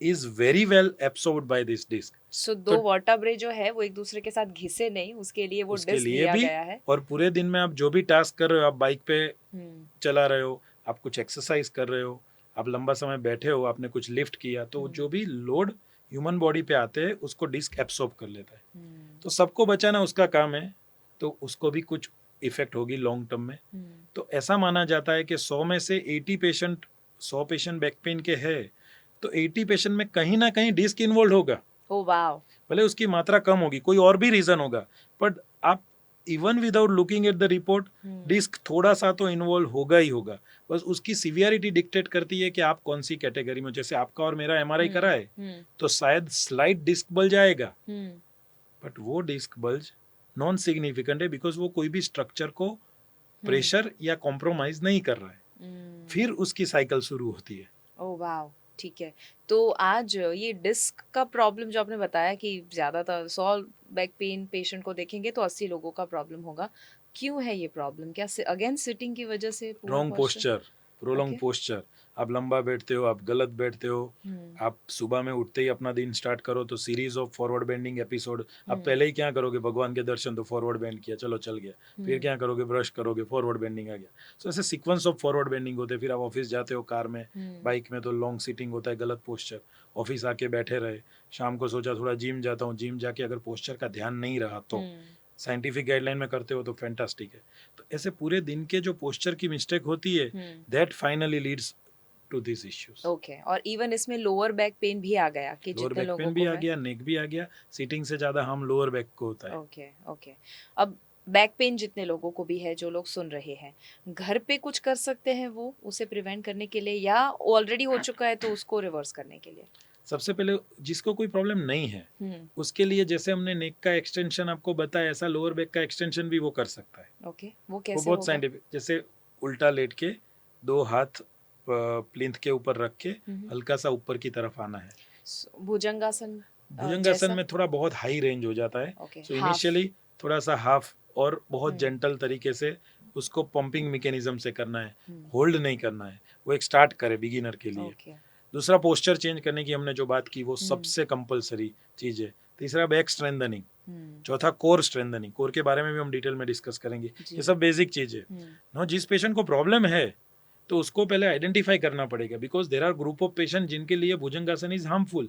is very well absorbed by this disc. So दो वर्टेब्रे जो है वो एक दूसरे के साथ घिसे नहीं, उसके लिए वो उसके डिस्क लिए दिया भी गया है. और पूरे दिन में आप जो भी टास्क कर रहे हो, आप बाइक पे हम्म. चला रहे हो, आप कुछ एक्सरसाइज कर रहे हो, आप लंबा समय बैठे हो, आपने कुछ लिफ्ट किया, तो जो भी लोड ह्यूमन बॉडी पे आते हैं उसको डिस्क एब्सॉर्ब कर लेता है. तो सबको बचाना उसका काम है. तो उसको भी कुछ इफेक्ट होगी लॉन्ग टर्म में. तो ऐसा माना जाता है कि 100 में से 100 पेशेंट बैक पेन के है तो 80 पेशेंट में कहीं ना कहीं डिस्क इन्वॉल्व होगा. Oh wow. भले उसकी मात्रा कम होगी, कोई और भी रीजन होगा, बट आप even without looking at the report disc थोड़ा सा तो इन्वॉल्व होगा ही होगा. बस उसकी सिवियरिटी डिक्टेट करती है कि आप कौन सी कैटेगरी में. जैसे आपका और मेरा एमआरआई करा है तो शायद स्लाइट डिस्क बल्ज आएगा, बट वो डिस्क बल्ज नॉन सिग्निफिकेंट है बिकॉज वो कोई भी स्ट्रक्चर को प्रेशर या कॉम्प्रोमाइज नहीं कर रहा है. फिर उसकी साइकिल शुरू होती है. Oh wow. ठीक है. तो आज ये डिस्क का प्रॉब्लम जो आपने बताया कि ज्यादातर 100 बैक पेन पेशेंट को देखेंगे तो 80 लोगों का प्रॉब्लम होगा. क्यों है ये प्रॉब्लम? क्या अगेन सिटिंग की वजह से? Wrong posture, prolong posture. आप लंबा बैठते हो, आप गलत बैठते हो. आप सुबह में उठते ही अपना दिन स्टार्ट करो तो series of forward bending episode. आप पहले ही क्या करोगे, भगवान के दर्शन, तो फॉरवर्ड बेंड किया, चलो चल गया. फिर क्या करोगे, ब्रश करोगे, फॉरवर्ड बेंडिंग आ गया. सो ऐसे सीक्वेंस ऑफ फॉरवर्ड बेंडिंग होते हैं. फिर आप ऑफिस जाते हो कार में, बाइक में, तो लॉन्ग सीटिंग होता है, गलत पोस्चर. ऑफिस आके बैठे रहे, शाम को सोचा थोड़ा जिम जाता हूँ, जिम जाके अगर पोस्चर का ध्यान नहीं रहा तो साइंटिफिक गाइडलाइन में करते हो तो फैंटास्टिक है. तो ऐसे पूरे दिन के जो पोस्चर की मिस्टेक होती है that finally leads to this issues. Okay. और इवन इसमें लोअर बैक पेन भी आ गया कि लोअर जितने बैक लोगों पेन भी को आ गया, नेक भी आ गया. सीटिंग से ज्यादा हम लोअर बैक को होता है. ओके. ओके. अब बैक पेन जितने लोगों को भी है, जो लोग सुन रहे हैं, घर पे कुछ कर सकते हैं वो उसे प्रिवेंट करने के लिए, या ऑलरेडी हो चुका है तो उसको रिवर्स करने के लिए? सबसे पहले जिसको कोई प्रॉब्लम नहीं है उसके लिए जैसे हमने नेक का एक्सटेंशन आपको बताया, ऐसा लोअर बैक का एक्सटेंशन भी वो कर सकता है. ओके. वो वो कैसे बहुत होगा? साइंटिफिक. जैसे उल्टा लेट के 2 हाथ प्लिंथ के ऊपर रख के हल्का सा ऊपर की तरफ आना है. भुजंगासन. भुजंगासन जैसा? में थोड़ा बहुत हाई रेंज हो जाता है. ओके. सो इनिशियली थोड़ा सा हाफ और बहुत हम्म. जेंटल तरीके से उसको पंपिंग मैकेनिज्म से करना है, होल्ड नहीं करना है. वो एक स्टार्ट करे बिगिनर के लिए. ओके. दूसरा पोस्चर चेंज करने की हमने जो बात की वो सबसे कंपलसरी चीज है. तीसरा बैक स्ट्रेंथनिंग. चौथा कोर स्ट्रेंथनिंग. कोर के बारे में भी हम डिटेल में डिस्कस करेंगे. ये सब बेसिक चीज है. नो, जिस पेशेंट को प्रॉब्लम है तो उसको पहले आइडेंटिफाई करना पड़ेगा because there are group of patient जिनके लिए भुजंगासन इज हार्मफुल.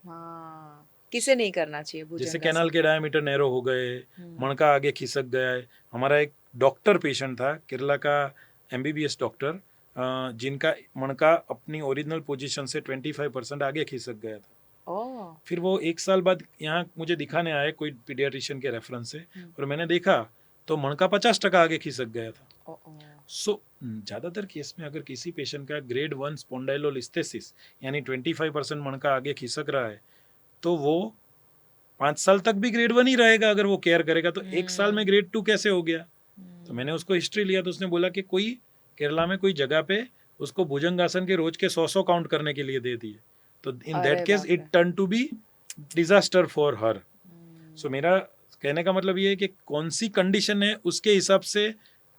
हाँ, किसे नहीं करना चाहिए जैसे भुजंगासन? कैनाल के डायमीटर नैरो हो गए, मणका आगे खिसक गया है. हमारा एक डॉक्टर पेशेंट था, केरला का एमबीबीएस डॉक्टर, जिनका मणका अपनी ओरिजिनल पोजीशन से 25% आगे खिसक गया था. ओह. फिर वो 1 साल बाद यहाँ मुझे दिखाने आए कोई पीडियाट्रिशियन के रेफरेंस से, और मैंने देखा तो मणका 50% आगे खिसक गया था. सो ज्यादातर केस में अगर किसी पेशेंट का ग्रेड 1 स्पॉन्डाइलोलिस्थेसिस यानी 25% मणका आगे खिसक रहा है तो वो 5 साल तक भी ग्रेड 1 ही रहेगा अगर वो केयर करेगा, तो 1 साल में ग्रेड 2 कैसे हो गया? तो मैंने उसको हिस्ट्री लिया, तो उसने बोला कि कोई केरला में कोई जगह पे उसको भुजंगासन के रोज के 100 काउंट करने के लिए दे दिए, तो इन अरे दैट केस बाप इट रे। Turn to be disaster for her. So मेरा कहने का मतलब ये है कि कौन सी कंडीशन है उसके हिसाब से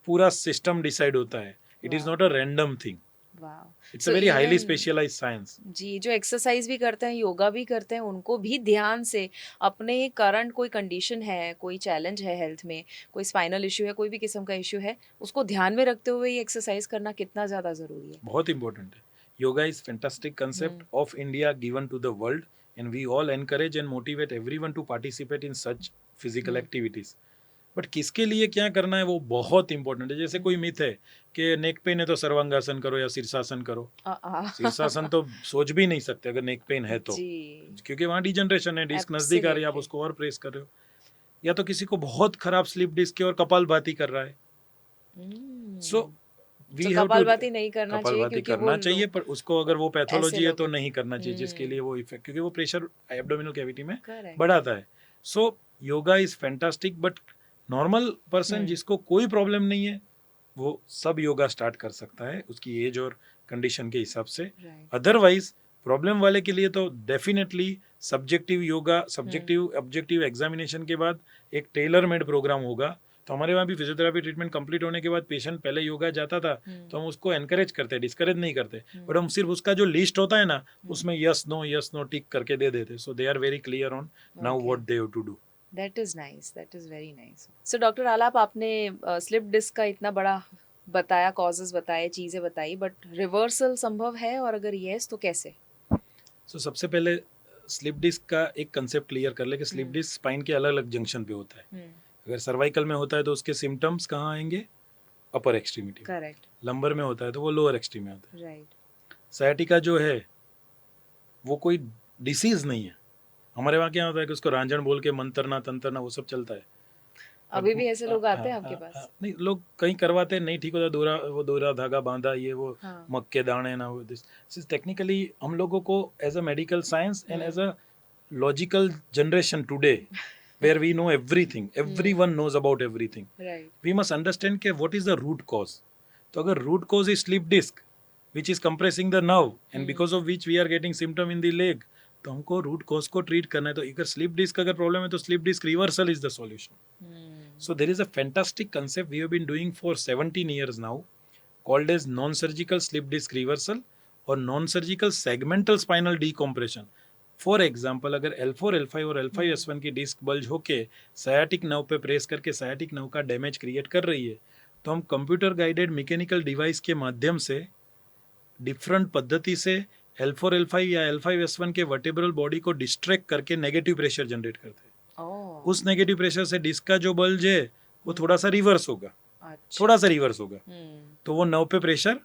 पूरा सिस्टम डिसाइड होता है। It is Wow. Not a random thing, वाह। It's So a very highly even- specialised science. जी, जो एक्सरसाइज भी करते हैं, योगा भी करते हैं, उनको भी ध्यान से अपने करंट कोई कंडीशन है, कोई चैलेंज है हेल्थ में, कोई स्पाइनल इश्यू है, कोई भी किस्म का इश्यू है, उसको ध्यान में रखते हुए ये एक्सरसाइज करना कितना ज़्यादा ज़रूरी है। बहुत इंपॉर्टेंट है। Yoga is fantastic concept of India given to the world, and we all encourage and motivate everyone to participate in such physical activities. But किसके लिए क्या करना है वो बहुत इंपॉर्टेंट है। जैसे कोई मिथ है कि नेक पेन है तो सर्वांगासन करो या शीर्षासन करो। शीर्षासन तो सोच भी नहीं सकते अगर नेक पेन है तो, जी, क्योंकि वहाँ डिजनरेशन है, डिस्क नजदीक आ रही है, आप Absolutely. उसको और प्रेस कर रहे हो। या तो किसी को बहुत खराब स्लिप डिस्क है और कपालभाति कर रहा है, सो वी तो हैव टू कपालभाति नहीं करना चाहिए कपालभाति क्योंकि वो करना चाहिए, पर उसको अगर वो ऐसे पैथोलॉजी है लोग तो नहीं करना चाहिए जिसके लिए वो इफेक्ट, क्योंकि वो प्रेशर एब्डोमिनल कैविटी में करेक्ट। बढ़ाता है। So yoga is fantastic, but normal person जिसको कोई प्रॉब्लम नहीं है वो सब योगा स्टार्ट कर सकता है उसकी एज और कंडीशन के हिसाब से। राइट। अदरवाइज प्रॉब्लम वाले के लिए तो definitely subjective yoga, subjective objective examination के बाद एक टेलर मेड प्रोग्राम होगा। तो हमारे वहाँ भी फिजियोथेरेपी ट्रीटमेंट कंप्लीट होने के बाद पेशेंट पहले योगा जाता था तो हम उसको एनकरेज करते हैं, डिस्करेज नहीं करते, बट हम सिर्फ उसका जो लिस्ट होता है ना उसमें यस नो टिक करके दे देते, so they are very clear on now what they have to do. That is nice, that is very nice. So doctor Alap, आपने स्लिप डिस्क का इतना बड़ा बताया, कॉजेस बताए, चीजें बताई, बट रिवर्सल संभव है, और अगर यस तो कैसे? सो सबसे पहले स्लिप डिस्क का एक कंसेप्ट क्लियर कर ले कि स्लिप डिस्क स्पाइन के अलग अलग जंक्शन पे होता है। अगर सर्वाइकल में होता है तो उसके सिम्टम्स कहाँ आएंगे? अपर एक्सट्रीमिटी। करेक्ट। लंबर में होता है तो वो लोअर एक्सट्रीम में आता है। राइट। सयाटिका जो है वो कोई डिसीज नहीं है। हमारे वहाँ क्या होता है कि उसको रांझण बोल के मंत्रना तंत्रना वो सब चलता है। अभी भी ऐसे लोग आते हैं हाँ, आपके हाँ, पास? नहीं, लोग कहीं करवाते हैं, नहीं ठीक होता, दोरा वो दोरा धागा बांधा, ये वो हाँ। मक्के दाने ना, वो दिस टेक्निकली हम लोगों को as a medical science and as a logical generation today where we know everything, everyone knows about everything, right. we must understand कि what is the root cause. तो अगर root cause is slip disc which is compressing the nerve and because of which we are getting symptom in the leg, तो हमको root cause को treat करना है। तो अगर slip disc अगर problem है तो slip disc reversal is the solution. So there is a fantastic concept we have been doing for 17 years now called as non-surgical slip disc reversal or non-surgical segmental spinal decompression. For example अगर L4, L5 और L5, S1 की disc bulge होके सयाटिक nerve पे press करके सयाटिक nerve का damage create कर रही है, तो हम कंप्यूटर गाइडेड मैकेनिकल डिवाइस के माध्यम से डिफरेंट पद्धति से L4, L5 या L5, S1 के वर्टेब्रल बॉडी को डिस्ट्रैक्ट करके नेगेटिव प्रेशर जनरेट करते हैं। उस नेगेटिव प्रेशर से डिस्क का जो बल्ज है वो थोड़ा सा रिवर्स होगा, थोड़ा सा रिवर्स होगा, तो वो नर्व पे प्रेशर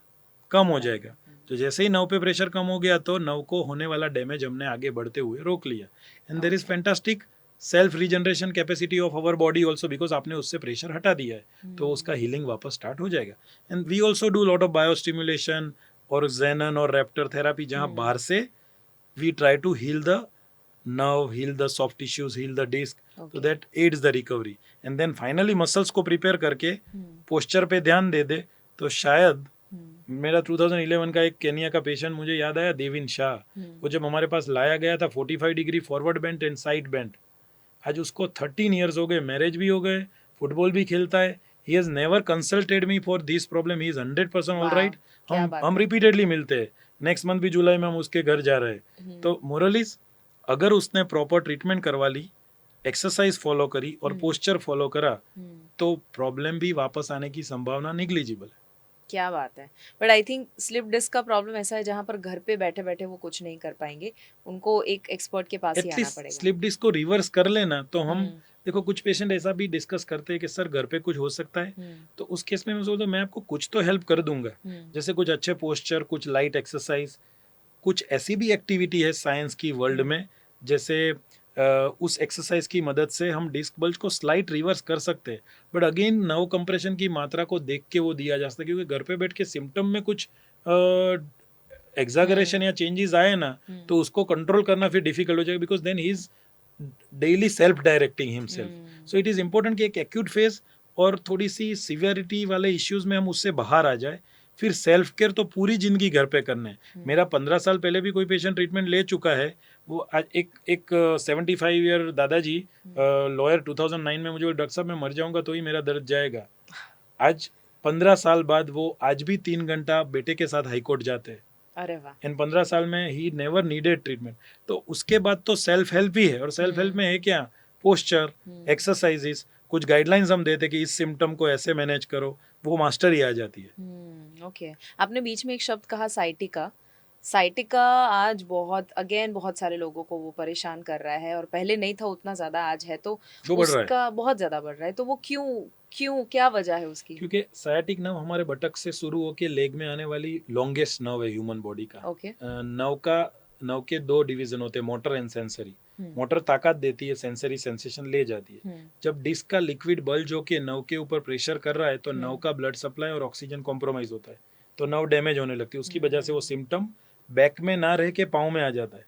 कम हो जाएगा। तो जैसे ही नर्व पे प्रेशर कम हो गया तो नर्व को होने वाला डैमेज हमने आगे बढ़ते हुए रोक लिया। And there is fantastic self regeneration capacity of our body also, because आपने उससे प्रेशर हटा दिया है तो उसका हीलिंग वापस स्टार्ट हो जाएगा। And we also do lot of biostimulation और जेनन और रैप्टर थेरापी, जहाँ बाहर से we try to heal the nerve, heal the soft tissues, heal the disc, so that aids the recovery. And then finally muscles को prepare करके posture पे ध्यान दे दे तो शायद मेरा 2011 का एक केनिया का पेशेंट मुझे याद आया, देविन शाह, वो जब हमारे पास लाया गया था 45 degree forward bent and side bent, आज उसको 13 इयर्स हो गए, मैरिज भी हो गए, फुटबॉल भी खेलता है। He has never consulted me for this problem, he is 100% all right. हम रिपीटेडली मिलते हैं, नेक्स्ट मंथ भी जुलाई में हम उसके घर जा रहे हैं। तो मोरलिस अगर उसने प्रॉपर ट्रीटमेंट करवा ली, एक्सरसाइज फॉलो करी और पोस्चर फॉलो करा तो प्रॉब्लम भी वापस आने की संभावना निग्लिजिबल है। क्या बात है। But I think slip disc का प्रॉब्लम ऐसा है जहाँ पर घर पे बैठे बैठे वो कुछ नहीं कर पाएंगे, उनको एक एक्सपर्ट के पास ही आना पड़ेगा। स्लिप डिस्क को रिवर्स कर लेना तो हम देखो, कुछ पेशेंट ऐसा भी डिस्कस करते हैं कि सर घर पे कुछ हो सकता है, तो उस केस में मैं सोचता हूँ मैं आपको कुछ तो हेल्प कर दूंगा, जैसे कुछ अच्छे पोस्चर, कुछ लाइट एक्सरसाइज, कुछ ऐसी भी एक्टिविटी है साइंस की वर्ल्ड में, जैसे उस एक्सरसाइज की मदद से हम डिस्क बल्ज को स्लाइट रिवर्स कर सकते हैं। बट अगेन नर्व कंप्रेशन की मात्रा को देख के वो दिया जा सकता है, क्योंकि घर पे बैठ के सिम्टम में कुछ एग्जागरेशन या चेंजेस आए ना तो उसको कंट्रोल करना फिर डिफिकल्ट हो जाएगा, because then he is daily self directing himself. So it is important कि एक एक्यूट फेज और थोड़ी सी सिवियरिटी वाले इश्यूज में हम उससे बाहर आ जाए. फिर सेल्फ केयर तो पूरी जिंदगी घर पे करना है. मेरा 15 साल पहले भी कोई पेशेंट ट्रीटमेंट ले चुका है. वो आज एक 75 ईयर दादाजी लॉयर 2009 में मुझे बोले, डॉक्टर साहब मैं मर जाऊंगा तो ही मेरा दर्द जाएगा. आज 15 साल बाद वो आज भी 3 घंटा बेटे के साथ हाईकोर्ट जाते हैं. अरे वाह. इन 15 साल में ही नेवर नीडेड ट्रीटमेंट. तो उसके बाद तो सेल्फ हेल्प ही है. और सेल्फ हेल्प में है क्या? पोस्चर, एक्सरसाइजेस, कुछ गाइडलाइंस हम देते कि इस सिम्टम को ऐसे मैनेज करो, वो मास्टर ही आ जाती है. ओके. आपने बीच में एक शब्द कहा साइटिका. साइटिका आज बहुत सारे लोगों को वो परेशान कर रहा है और पहले नहीं था उतना ज्यादा, आज है तो वो बढ़ रहा है. उसका बहुत ज्यादा बढ़ रहा है. तो वो क्यों क्या वजह है उसकी? क्योंकि सायाटिक नर्व हमारे बटक से शुरू होके लेग में आने वाली लॉन्गेस्ट नर्व है ह्यूमन बॉडी का. ओके. नर्व के 2 डिवीजन होते हैं, मोटर एंड सेंसरी. मोटर ताकत देती है, सेंसरी सेंसेशन ले जाती है. जब डिस्क का लिक्विड बल्ज होके नर्व के ऊपर प्रेशर कर रहा है तो नर्व का ब्लड सप्लाई और ऑक्सीजन कॉम्प्रोमाइज होता है, तो नर्व डैमेज होने लगती है. उसकी वजह से वो सिम्टम बैक में ना रह के पाँव में आ जाता है.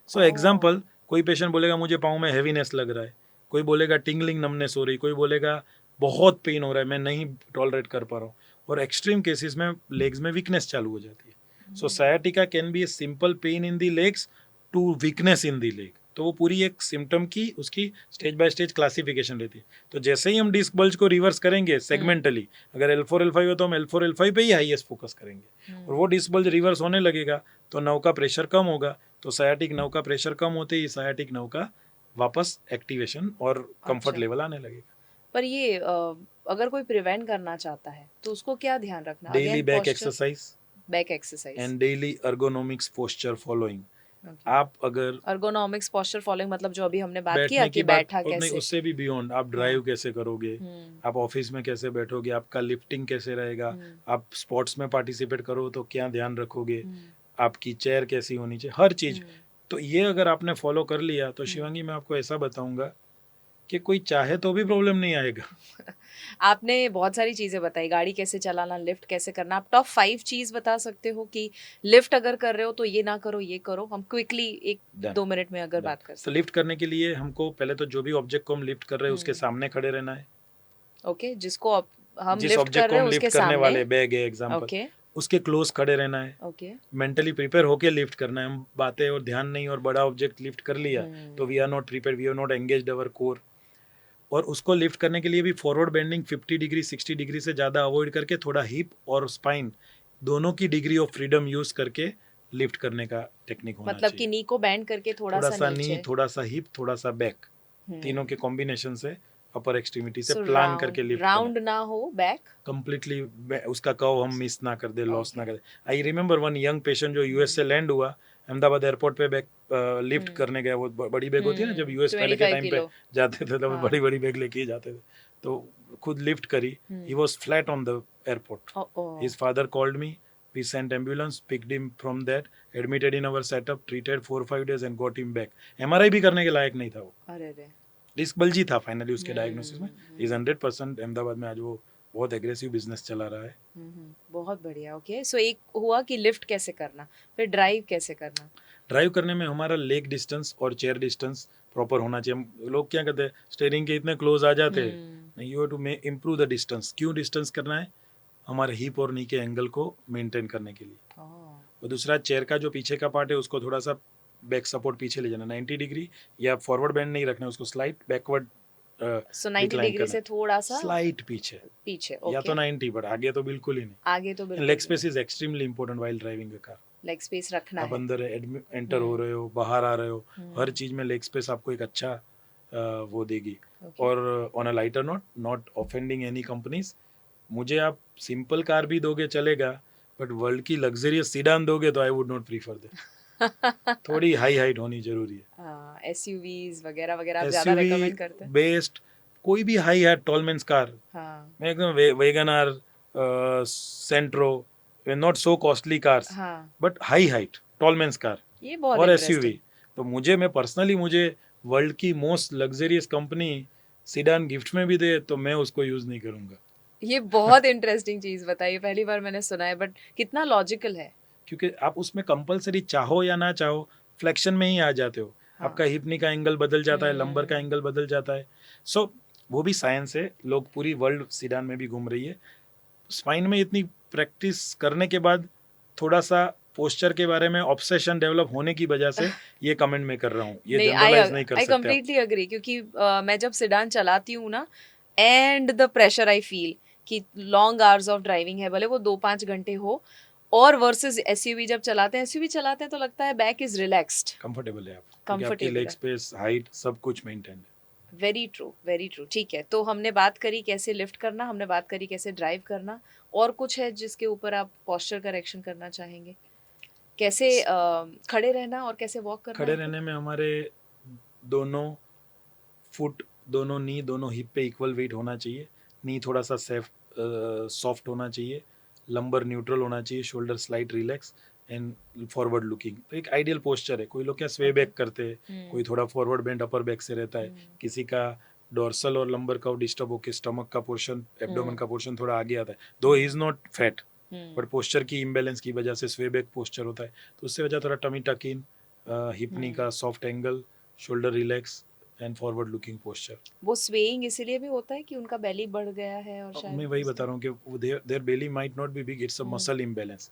सो एग्जाम्पल, कोई पेशेंट बोलेगा मुझे पाँव में हैवीनेस लग रहा है, कोई बोलेगा टिंगलिंग नमनेस हो रही, कोई बोलेगा बहुत पेन हो रहा है, मैं नहीं टॉलरेट कर पा रहा हूँ. और एक्सट्रीम केसेस में लेग्स में वीकनेस चालू हो जाती है. So sciatica can be a simple pain in the legs to weakness in the leg. तो वो पूरी एक सिम्टम की उसकी स्टेज बाय स्टेज क्लासिफिकेशन रहती है. तो जैसे ही हम डिस्क बल्ज को रिवर्स करेंगे सेगमेंटली, अगर L4 L5 हो तो हम L4 L5 पे ही हाईएस्ट फोकस करेंगे. और वो डिस्क बल्ज रिवर्स होने लगेगा तो नर्व का प्रेशर कम होगा. तो सायाटिक नर्व का प्रेशर कम होते ही सायाटिक नर्व का वापस एक्टिवेशन और कंफर्ट अच्छा. लेवल आने लगेगा. पर ये अगर कोई प्रिवेंट करना चाहता है तो उसको क्या ध्यान रखना? Daily back exercise back exercise and daily ergonomics posture following. आप अगर ergonomics posture following मतलब जो अभी हमने बात बैठने किया की कि बात बैठा और नहीं, कैसे. उससे भी बियॉन्ड आप ड्राइव कैसे करोगे, हम्म. आप ऑफिस में कैसे बैठोगे, आपका लिफ्टिंग कैसे रहेगा, आप स्पोर्ट्स में पार्टिसिपेट करो तो क्या ध्यान रखोगे, आपकी चेयर कैसी होनी चाहिए, हर चीज. तो ये अगर आपने फॉलो कर लिया तो शिवांगी मैं आपको ऐसा बताऊंगा कि कोई चाहे तो भी प्रॉब्लम नहीं आएगा. आपने बहुत सारी चीजें बताई, गाड़ी कैसे चलाना, लिफ्ट कैसे करना. आप टॉप 5 चीज बता सकते हो कि लिफ्ट अगर कर रहे हो तो ये ना करो, ये करो. हम क्विकली एक Done. 2 मिनट में अगर बात कर तो सकते. लिफ्ट करने के लिए हमको पहले तो जो भी ऑब्जेक्ट को हम लिफ्ट कर रहे हैं उसके सामने खड़े रहना है. ओके. जिसको हम जिस लिफ्ट ऑब्जेक्ट कर को रहे हम हैं लिफ्ट उसके करने वाले, सामने. बैग है एग्जांपल, ओके. उसके क्लोज खड़े रहना है. ओके. मेंटली प्रिपेयर होके लिफ्ट करना है. हम बातें और ध्यान नहीं और बड़ा ऑब्जेक्ट लिफ्ट कर लिया तो we are not prepare, we are not engaged our core. और उसको लिफ्ट करने के लिए भी फॉरवर्ड बेंडिंग 50 डिग्री 60 डिग्री से ज़्यादा अवॉइड करके थोड़ा हिप और स्पाइन दोनों की डिग्री ऑफ फ्रीडम यूज करके लिफ्ट करने का टेक्निक होना मतलब चाहिए. कि नी को बैंड करके थोड़ा सा नी, नीचे. थोड़ा सा हिप, थोड़ा सा बैक, तीनों के कॉम्बिनेशन से अपर एक्सट्रीमिटी से So प्लान करके लिफ्ट राउंड ना हो बैक. कंप्लीटली उसका कर्व हम मिस ना कर दे, लॉस ना कर दे. I remember one young patient जो यूएस से लैंड हुआ, अहमदाबाद एयरपोर्ट पे बैग लिफ्ट करने गया. वो बड़ी बैग होती है ना, जब यूएस पहले के टाइम पे जाते थे तब बड़ी बड़ी बैग लेके ही जाते थे. तो खुद लिफ्ट करी, he was flat on the airport. His father called me, we sent ambulance, picked him from that, admitted in our setup, treated 4-5 days and got him back. MRI भी करने के लायक नहीं था वो. अरे रे. डिस्क बल्जी था फाइनली उसके डायग्नोसिस में. इज 100% अहमदाबाद में आज वो बहुत एग्रेसिव बिजनेस चला रहा है. बहुत बढ़िया. ओके. सो एक हुआ कि लिफ्ट कैसे करना, फिर ड्राइव कैसे करना. ड्राइव करने में हमारा लेग डिस्टेंस और चेयर डिस्टेंस प्रॉपर होना चाहिए. हम लोग क्या कहते हैं, स्टीयरिंग के इतने क्लोज आ जाते हैं. नहीं, you have to improve the distance. क्यों डिस्टेंस करना है? हमारे हिप और नी के एंगल को मेंटेन करने के लिए. और दूसरा, चेयर का जो पीछे का पार्ट है उसको थोड़ा सा बैक सपोर्ट पीछे ले जाना 90 डिग्री, या फॉरवर्ड बेंड नहीं रखना, उसको स्लाइट बैकवर्ड सो 90 डिग्री से थोड़ा सा स्लाइट पीछे. ओके. या तो 90 बट आगे तो बिल्कुल ही नहीं. आगे तो बिल्कुल. Leg space is extremely important while driving a car. Leg space रखना आप है. अंदर एंटर हो रहे हो, बाहर आ रहे हो, हर चीज में लेग स्पेस आपको एक अच्छा वो देगी. और on a lighter note, not offending any companies, मुझे आप सिंपल कार भी दोगे चलेगा, बट वर्ल्ड की लग्जरियस सीडान दोगे तो I would not prefer that. थोड़ी हाई हाइट होनी जरूरी है. हाँ, एसयूवीज वगैरह वगैरह आप ज्यादा रेकमेंड करते हैं. बेस्ट कोई भी high height tall men's car. हाँ. मैं एकदम wagon R, Santro, not so costly cars, but high height tall men's car ये बहुत और एसयूवी. तो मैं पर्सनली मुझे वर्ल्ड की most luxurious company sedan gift में भी दे तो मैं उसको यूज नहीं करूंगा. ये बहुत इंटरेस्टिंग चीज बताई, पहली बार मैंने सुना है, बट कितना लॉजिकल है. क्योंकि आप उसमें कंपलसरी चाहो या ना चाहो फ्लेक्शन में ही आ जाते हो. हाँ। आपका हिप नी का एंगल बदल जाता है, लंबर का एंगल बदल जाता है. सो वो भी साइंस है. लोग पूरी वर्ल्ड सीडान में भी घूम रही है. स्पाइन में इतनी प्रैक्टिस करने के बाद थोड़ा सा पोस्चर के बारे में ऑब्सेशन डेवलप होने की वजह से ये कमेंट मैं कर रहा हूँ. ये नहीं, जनरलाइज नहीं कर आई सकते आप. कम्प्लीटली अग्री, क्योंकि मैं जब सिडान चलाती हूँ ना, and the pressure I feel कि लॉन्ग आवर्स ऑफ ड्राइविंग है, भले वो 2-5 घंटे हो, और वर्सेस एसयूवी जब चलाते हैं तो लगता है बैक इज रिलैक्स्ड, कंफर्टेबल है आप, क्योंकि आपकी कंफर्टेबल लेग है. स्पेस, हाइट सब कुछ मेंटेन है. Very true, very true. ठीक है, तो हमने बात करी कैसे लिफ्ट करना, हमने बात करी कैसे ड्राइव करना, और कुछ है जिसके ऊपर आप पोस्चर करेक्शन करना चाहेंगे? कैसे खड़े रहना और कैसे वॉक करना खड़े है? रहने में हमारे दोनों फुट, दोनों नी, दोनों हिप पे इक्वल वेट होना चाहिए. नी थोड़ा सा सॉफ्ट होना चाहिए, लंबर न्यूट्रल होना चाहिए, shoulder slight relax and forward looking. तो एक आइडियल पोस्चर है. कोई लोग क्या स्वे बैक करते हैं, कोई थोड़ा फॉरवर्ड बेंड अपर बैक से रहता है, किसी का डोर्सल और लंबर का डिस्टर्ब होकर स्टमक का पोर्शन, एब्डोमेन का पोर्शन थोड़ा आगे आता है. दो he is not fat, but posture की इम्बेलेंस की वजह से स्वे बैक पोस्चर होता है. तो उससे वजह थोड़ा टमी टक इन, हिप नी का soft angle, shoulder relax and forward looking posture. वो स्वेइंग इसीलिए भी होता है कि उनका बेली बढ़ गया है, और शायद मैं वही बता रहा हूँ कि their belly might not be big, it's a muscle imbalance.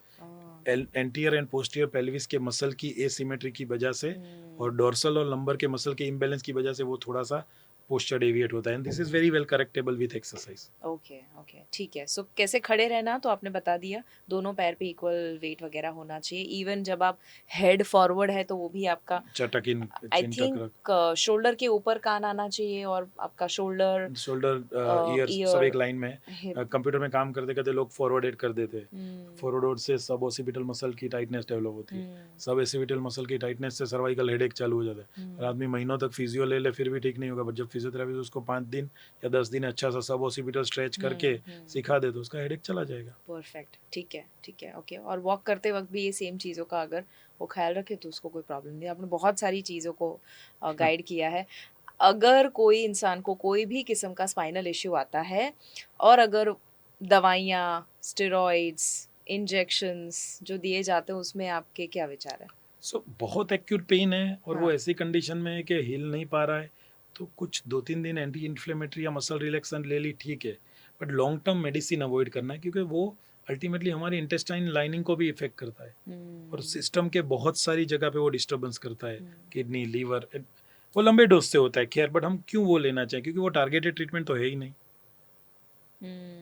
Anterior and posterior pelvis के मसल की एसिमेट्री की वजह से और डोर्सल और लंबर के मसल के इम्बैलेंस की वजह से वो थोड़ा सा पोस्चर डेविएट होता है. And this is very well correctable with exercise. Okay, okay, ठीक है. सो कैसे खड़े रहना तो आपने बता दिया, दोनों पैर पे इक्वल वेट वगैरह होना चाहिए. इवन जब आप हेड फॉरवर्ड है तो वो भी आपका, चटक इन, आई चिन टक थिंक, शोल्डर के ऊपर कान आना चाहिए, और आपका शोल्डर, शोल्डर, ईयर सब ear, एक लाइन में. hip. कंप्यूटर में काम करते करते लोग फॉरवर्डेड कर देते हैं. फॉरवर्ड से सब ऑसिपिटल मसल की टाइटनेस डेवलप होती है. सब ऑसिपिटल मसल की टाइटनेस से सर्वाइकल हेडेक चालू हो जाता है. और आदमी महीनों तक फिजियो ले ले फिर भी ठीक नहीं होगा. बट जब फिजियोथेरेपी उसको 5 दिन या 10 दिन अच्छा सा सब ऑसिपिटल स्ट्रेच करके सिखा दे तो उसका हेडेक चला जाएगा. परफेक्ट, ठीक है, ठीक है, ओके. और वॉक करते वक्त भी ये सेम चीज़ों का अगर वो ख्याल रखे तो उसको कोई प्रॉब्लम नहीं. आपने बहुत सारी चीज़ों को गाइड किया है. अगर कोई इंसान को कोई भी किस्म का स्पाइनल इश्यू आता है, और अगर दवाइयाँ, स्टेरॉइड्स, इंजेक्शंस जो दिए जाते हैं, उसमें आपके क्या विचार है? सो बहुत एक्यूट पेन है और वो हाँ. ऐसी कंडीशन में है कि हिल नहीं पा रहा है, तो कुछ 2-3 दिन एंटी इन्फ्लेमेटरी या मसल रिलैक्सन ले ली, ठीक है. But long term medicine avoid करना है, क्योंकि वो अल्टीमेटली हमारी इंटेस्टाइन लाइनिंग को भी इफेक्ट करता है और सिस्टम के बहुत सारी जगह पे वो डिस्टर्बेंस करता है. किडनी, लीवर, वो लंबे डोज से होता है. खैर, बट हम क्यों वो लेना चाहिए, क्योंकि वो टारगेटेड ट्रीटमेंट तो है ही नहीं.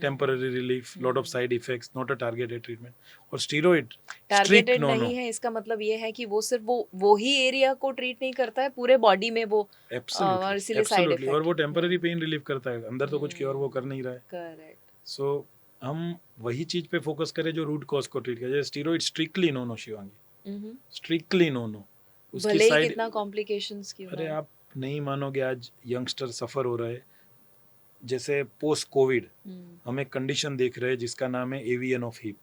Temporary relief, lot of side effects, not a targeted treatment. और स्टीरॉइड टारगेटेड नहीं है, इसका मतलब ये है कि वो सिर्फ वो ही एरिया को ट्रीट नहीं करता है, पूरे बॉडी में वो, और एब्सोल्युटली इसीलिए साइड एब्सोल्युटली. और वो इफेक्ट. टेम्पररी पेन रिलीफ करता है, अंदर तो कुछ क्योर वो कर नहीं रहा है. करेक्ट. सो हम वही चीज पे फोकस करें जो रूट कॉज को ट्रीट करे. जैसे steroid strictly no no Shivangi, strictly no no. उसकी भले ही साइड, कितना कॉम्प्लिकेशंस क्यों अरे ना. आप नहीं मानोगे, आज यंगस्टर सफर हो रहे हैं. जैसे पोस्ट कोविड हम एक कंडीशन देख रहे हैं जिसका नाम है AVN of hip.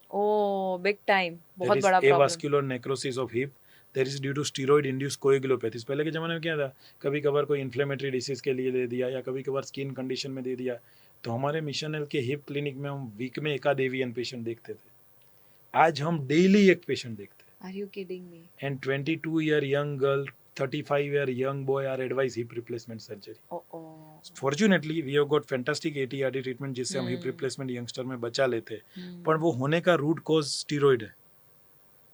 Oh, big time, बहुत बड़ा problem. Problem. Avascular necrosis of hip. There is due to steroid induced coagulopathies. पहले के जमाने में क्या था, कभी कभार कोई इन्फ्लेमेटरी डिसीज के लिए दे दिया या कभी कभार स्किन कंडीशन में दे दिया. तो हमारे मिशन के हिप क्लिनिक में हम वीक में एकाध एवीएन पेशेंट देखते थे. आज हम डेली एक पेशेंट देखते हैं. Are you kidding me? And 22 year young girl, 35 year young boy are advised hip replacement surgery. Oh. Fortunately we have got fantastic ATRD treatment जिससे हम हिप रिप्लेसमेंट यंगस्टर में बचा लेते हैं. पर वो होने का रूट कॉज स्टीरॉइड है.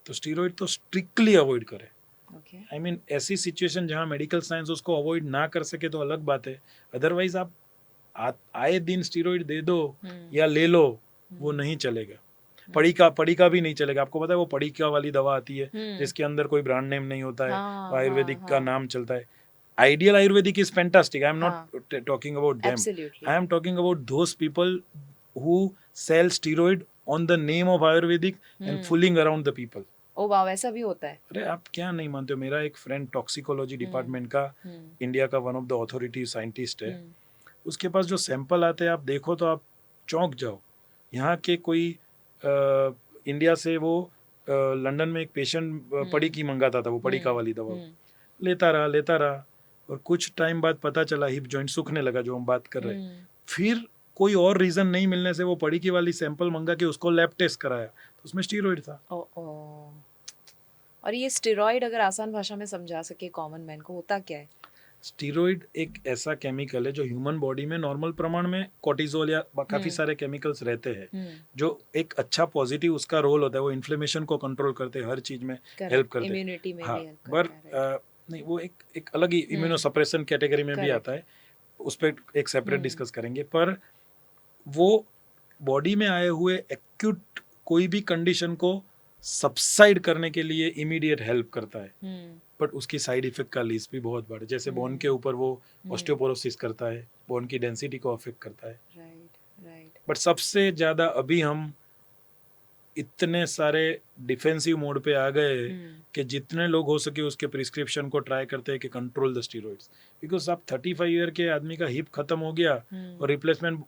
तो स्टीरॉइड तो स्ट्रिक्टली अवॉइड करें. आई मीन ऐसी सिचुएशन जहाँ मेडिकल साइंस उसको अवॉइड ना कर सके तो अलग बात है. अदरवाइज आप आए दिन स्टीरॉइड दे दो या ले लो, वो नहीं चलेगा. पड़ी का भी नहीं चलेगा. आपको पता है वो पड़ी का वाली दवा आती है जिसके अंदर कोई ब्रांड नेम नहीं होता है, आयुर्वेदिक का नाम चलता है. Ideal Ayurvedic is fantastic. I am not talking about them. I am talking about those people who sell steroid on the name of Ayurvedic and fooling around the people. Oh वाह, ऐसा भी होता है? अरे आप क्या नहीं मानते हो. मेरा एक फ्रेंड टॉक्सिकोलॉजी डिपार्टमेंट का, इंडिया का one of the authority scientist है. उसके पास जो सैंपल आते हैं आप देखो तो आप चौंक जाओ. यहाँ के कोई इंडिया से वो लंदन में एक पेशेंट पड़ी की मंगाता था, वो पड़ी का वाली दवा लेता रहा और कुछ टाइम बाद पता चला हिप जॉइंट सूखने लगा, जो हम बात कर रहे हैं. फिर कोई और रीजन नहीं मिलने से वो पड़ी की वाली सैंपल मंगा के उसको लैब टेस्ट कराया तो उसमें स्टीरॉइड था. और ये स्टेरॉइड अगर आसान भाषा में समझा सके कॉमन मैन को, होता क्या है? स्टीरॉइड एक ऐसा केमिकल है जो ह्यूमन बॉडी में नॉर्मल प्रमाण में कोर्टिजोल या काफी सारे केमिकल्स रहते हैं, जो एक अच्छा पॉजिटिव उसका रोल होता है, वो इन्फ्लेमेशन को कंट्रोल करते हैं, हर चीज में हेल्प करते हैं। इम्यूनिटी में हाँ, भी हेल्प पर करता है, नहीं, वो एक अलग ही इम्यूनो सप्रेशन कैटेगरी में भी Correct. आता है, उस पर एक सेपरेट डिस्कस करेंगे। पर वो बॉडी में आए हुए एक्यूट कोई भी कंडीशन को सबसाइड करने के लिए इमीडिएट हेल्प करता है, बट उसकी साइड इफेक्ट का लिस्ट भी बहुत बड़ा है। जैसे बोन के ऊपर वो ऑस्टियोपोरोसिस करता है, बोन की डेंसिटी को अफेक्ट करता है। राइट। बट सबसे ज्यादा अभी हम इतने सारे डिफेंसिव मोड पे आ गए कि जितने लोग हो सके उसके प्रिस्क्रिप्शन को ट्राई करते हैं कि कंट्रोल द स्टीरॉइड्स, बिकॉज अब 35 ईयर के आदमी का हिप खत्म हो गया और रिप्लेसमेंट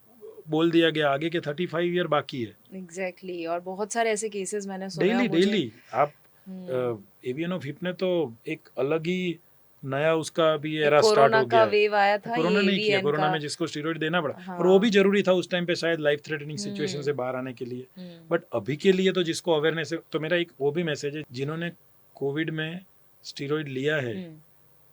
बोल दिया गया, आगे के 35 ईयर बाकी है। एग्जैक्टली, और बहुत सारे ऐसे केसेस मैंने सुने हैं। डेली आप एवियन ऑफ हिप ने तो एक अलग ही नया उसका भी एरा स्टार्ट हो गया है। वेव आया था, कोरोना ये नहीं किया, AVN कोरोना का। में जिसको स्टीरॉइड देना पड़ा, हाँ। और वो भी जरूरी था उस टाइम पे शायद लाइफ थ्रेटनिंग सिचुएशन से बाहर आने के लिए। बट अभी के लिए तो जिसको अवेयरनेस है, तो मेरा एक वो भी मैसेज है, जिन्होंने कोविड में स्टीरॉइड लिया है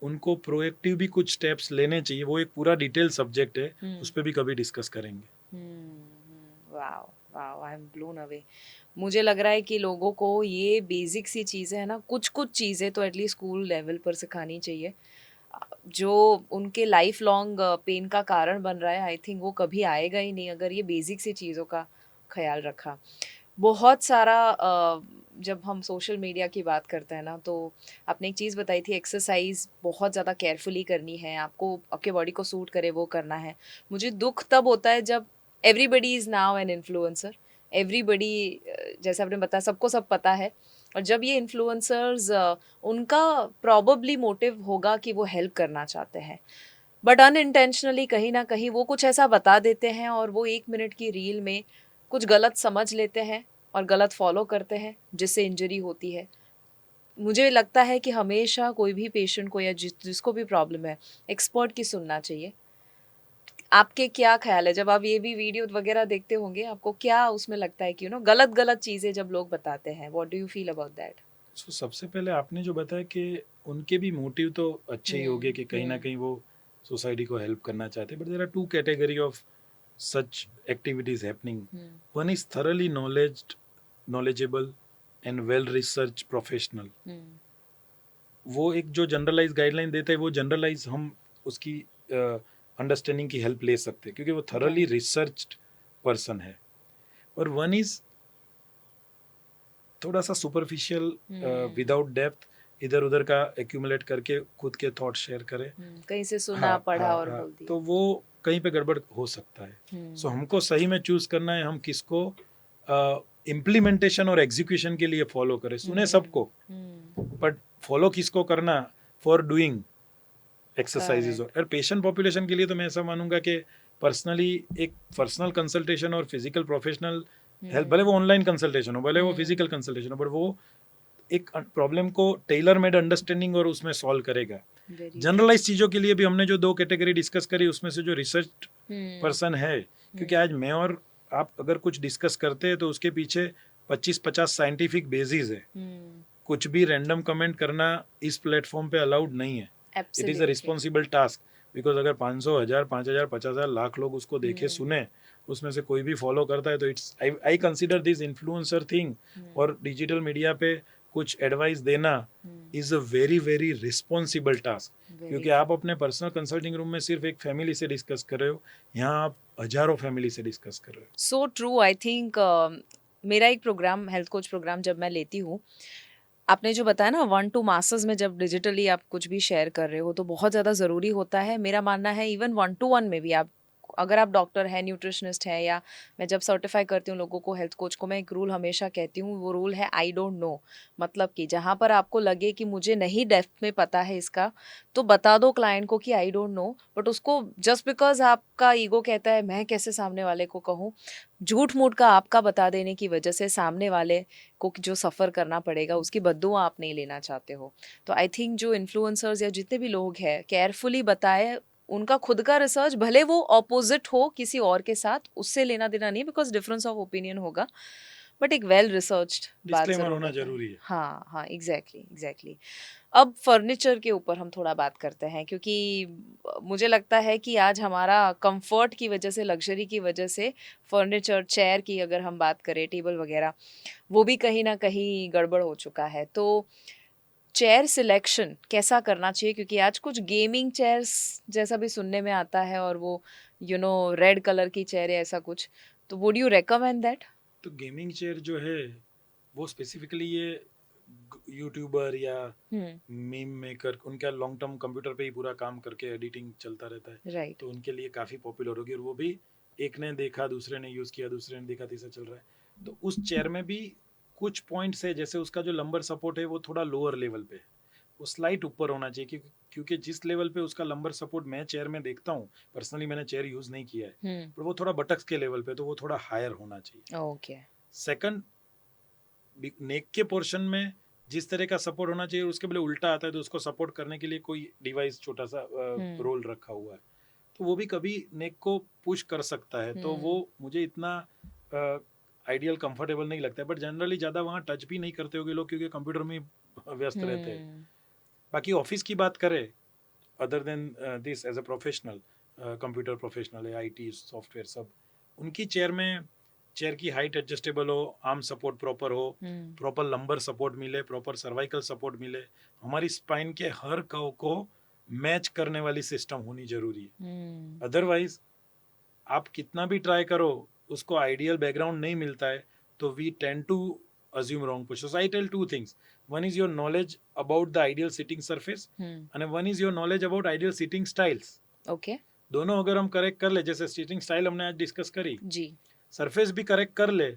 उनको प्रोएक्टिव भी कुछ स्टेप्स लेने चाहिए। वो एक पूरा डिटेल सब्जेक्ट है, उस पर भी कभी डिस्कस करेंगे। Wow wow, I am blown away. मुझे लग रहा है कि लोगों को ये बेसिक सी चीज़ें है ना, कुछ चीज़ें तो एटलीस्ट स्कूल लेवल पर सिखानी चाहिए, जो उनके लाइफ लॉन्ग पेन का कारण बन रहा है। आई थिंक वो कभी आएगा ही नहीं अगर ये बेसिक सी चीज़ों का ख्याल रखा। बहुत सारा जब हम सोशल मीडिया की बात करते हैं ना, तो आपने एक चीज़ बताई थी, एक्सरसाइज बहुत ज़्यादा केयरफुली करनी है, आपको आपके बॉडी को सूट करे वो करना है। मुझे दुख तब होता है जब everybody is now an influencer, everybody, जैसे आपने बताया सबको सब पता है, और जब ये इन्फ्लुएंसर्स उनका प्रॉबली मोटिव होगा कि वो हेल्प करना चाहते हैं, बट अनइंटेंशनली कहीं ना कहीं वो कुछ ऐसा बता देते हैं और वो 1 मिनट की रील में कुछ गलत समझ लेते हैं और गलत फॉलो करते हैं, जिससे इंजरी होती है। मुझे लगता है कि हमेशा कोई भी पेशेंट को या जिसको भी प्रॉब्लम है, एक्सपर्ट की सुनना चाहिए। आपके क्या ख्याल है, जब आप ये भी वीडियो वगैरह देखते होंगे, आपको क्या उसमें लगता है कि गलत गलत चीज़ें जब लोग बताते हैं, what do you feel about that? So सबसे पहले आपने जो बताया कि उनके भी मोटिव तो अच्छे ही होंगे कि कहीं ना कहीं वो सोसाइटी को हेल्प करना चाहते हैं, but there are two category of such activities happening. One is thoroughly knowledgeable and well researched professional. वो एक जो जनरलाइज गाइडलाइन देता है, वो जनरलाइज हम उसकी अंडरस्टैंडिंग की हेल्प ले सकते हैं, क्योंकि वो thoroughly researched पर्सन है। और वन इज थोड़ा सा सुपरफिशियल, विदाउट डेप्थ, इधर उधर का एक्यूमुलेट करके खुद के थॉट शेयर करे, कहीं से सुना पढ़ा और बोल दिया, तो वो कहीं पे गड़बड़ हो सकता है। सो हमको सही में चूज करना है हम किसको इम्प्लीमेंटेशन और एग्जीक्यूशन के लिए फॉलो करें। सुने सबको, बट फॉलो किसको करना, फॉर डूइंग एक्सरसाइजेज। और पेशेंट पॉपुलेशन के लिए तो मैं ऐसा मानूंगा कि पर्सनली एक पर्सनल कंसल्टेशन और फिजिकल प्रोफेशनल हेल्प, भले वो ऑनलाइन कंसल्टेशन हो, भले वो फिजिकल कंसल्टेशन हो, बट वो एक प्रॉब्लम को टेलर मेड अंडरस्टैंडिंग और उसमें सॉल्व करेगा। जनरलाइज चीजों के लिए भी हमने जो 2 कैटेगरी डिस्कस करी, उसमें से जो रिसर्च पर्सन है, क्योंकि आज मैं और आप अगर कुछ डिस्कस करते हैं तो उसके पीछे 25-50 साइंटिफिक बेसिस है। कुछ भी रैंडम कमेंट करना इस प्लेटफॉर्म पे अलाउड नहीं है। It is a responsible task, because अगर 500, 1000, 5000, 50,000 लाख लोग उसको देखे सुने, उसमें से कोई भी फॉलो करता है, तो it's I consider this influencer thing और डिजिटल मीडिया पे कुछ एडवाइस देना is a very very responsible task, क्योंकि आप अपने पर्सनल कंसल्टिंग रूम में सिर्फ एक फैमिली से डिस्कस कर रहे हो, यहाँ आप हजारों फैमिली से डिस्कस कर रहे हो। So true. आई थिंक मेरा एक प्रोग्राम, हेल्थ कोच प्रोग्राम जब मैं लेती हूँ, आपने जो बताया ना 1 to मास्टर्स में जब डिजिटली आप कुछ भी शेयर कर रहे हो तो बहुत ज़्यादा ज़रूरी होता है। मेरा मानना है इवन 1 to 1 में भी आप, अगर आप डॉक्टर हैं, न्यूट्रिशनिस्ट हैं, या मैं जब सर्टिफाई करती हूँ लोगों को, हेल्थ कोच को, मैं एक रूल हमेशा कहती हूँ, वो रूल है आई डोंट नो। मतलब कि जहाँ पर आपको लगे कि मुझे नहीं डेप्थ में पता है इसका, तो बता दो क्लाइंट को कि आई डोंट नो, बट उसको जस्ट बिकॉज आपका ईगो कहता है मैं कैसे सामने वाले को कहूँ, झूठ मूठ का आपका बता देने की वजह से सामने वाले को जो सफ़र करना पड़ेगा उसकी बद्दुआ आप नहीं लेना चाहते हो। तो आई थिंक जो इन्फ्लुएंसर्स या जितने भी लोग हैं, केयरफुली बताए, उनका खुद का रिसर्च, भले वो ऑपोजिट हो किसी और के साथ, उससे लेना देना नहीं, बिकॉज डिफरेंस ऑफ ओपिनियन होगा, बट एक वेल रिसर्च्ड बात डिस्क्लेमर जरूर होना रहता है। जरूरी है। हाँ हाँ, एग्जैक्टली। अब फर्नीचर के ऊपर हम थोड़ा बात करते हैं, क्योंकि मुझे लगता है कि आज हमारा कंफर्ट की वजह से, लग्जरी की वजह से, फर्नीचर, चेयर की अगर हम बात करें, टेबल वगैरह, वो भी कहीं ना कहीं गड़बड़ हो चुका है। तो चेयर सिलेक्शन कैसा करना चाहिए, क्योंकि आज कुछ गेमिंग चेयर्स जैसा भी सुनने में आता है, और वो रेड कलर की चेयर है ऐसा कुछ, तो वुड यू रेकमेंड दैट? तो गेमिंग चेयर जो है वो स्पेसिफिकली ये यूट्यूबर या हम्म। मीम मेकर, उनका लॉन्ग टर्म कंप्यूटर पे ही पूरा काम करके एडिटिंग चलता रहता है, राइट। तो उनके लिए काफ़ी पॉपुलर होगी। और वो भी एक ने देखा, दूसरे ने यूज़ किया, दूसरे ने देखा, तीसरा चल रहा है। तो उस चेयर में भी कुछ पॉइंट्स है, जैसे उसका जो लंबर सपोर्ट है वो थोड़ा लोअर लेवल पे है, वो स्लाइट ऊपर होना चाहिए, क्योंकि जिस लेवल पे उसका लंबर सपोर्ट मैं चेयर में देखता हूँ, पर्सनली मैंने चेयर यूज़ नहीं किया है, पर वो थोड़ा बटक्स के लेवल पे, तो वो थोड़ा हायर होना चाहिए। ओके। सेकंड, नेक के पोर्शन में जिस तरह का सपोर्ट होना चाहिए, उसके बदले उल्टा आता है, तो उसको सपोर्ट करने के लिए कोई डिवाइस छोटा सा रोल रखा हुआ है, तो वो भी कभी नेक को पुश कर सकता है, तो वो मुझे इतना आइडियल कंफर्टेबल नहीं लगता है। बट जनरली ज़्यादा वहाँ टच भी नहीं करते होंगे लोग, क्योंकि कंप्यूटर में व्यस्त रहते हैं। बाकी ऑफिस की बात करें, other than this, as a professional, computer professional है, आईटी सॉफ्टवेयर सब, उनकी चेयर की हाइट एडजस्टेबल हो, आर्म सपोर्ट प्रॉपर हो, प्रॉपर लंबर सपोर्ट मिले, प्रॉपर सर्वाइकल सपोर्ट मिले, हमारी स्पाइन के हर कर्व को मैच करने वाली सिस्टम होनी जरूरी है। अदरवाइज आप कितना भी ट्राई करो, उसको आइडियल बैकग्राउंड नहीं मिलता है, तो we tend to assume wrong postures. So I tell two things. One is your knowledge about the ideal sitting surface, and one is your knowledge about ideal sitting styles. Okay. दोनों अगर हम correct कर ले, जैसे seating style हमने आज discuss करी, जी। Surface भी करेक्ट कर ले,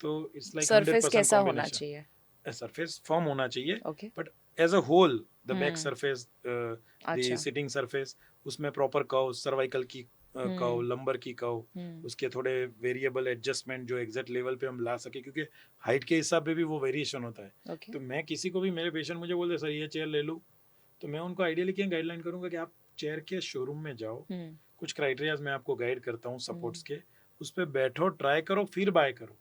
तो इट्स लाइक सरफेस 100% कैसा होना कॉम्बिनेशन। चाहिए? सरफेस फॉर्म होना चाहिए, okay. But as a whole the back surface, the अच्छा। सिटिंग सरफेस, उसमें प्रॉपर कर्व, सर्वाइकल की कर्व, लंबर की कर्व, उसके थोड़े वेरिएबल एडजस्टमेंट जो एग्जैक्ट लेवल पे हम ला सके, क्योंकि हाइट के हिसाब पे भी वो वेरिएशन होता है। ओके। तो मैं किसी को भी, मेरे पेशेंट मुझे बोलते सर ये चेयर ले लूँ, तो मैं उनको आइडियली क्या गाइडलाइन करूंगा कि आप चेयर के शोरूम में जाओ, कुछ क्राइटेरियाज मैं आपको गाइड करता हूँ सपोर्ट्स के, उस पे बैठो, ट्राई करो, फिर बाय करो।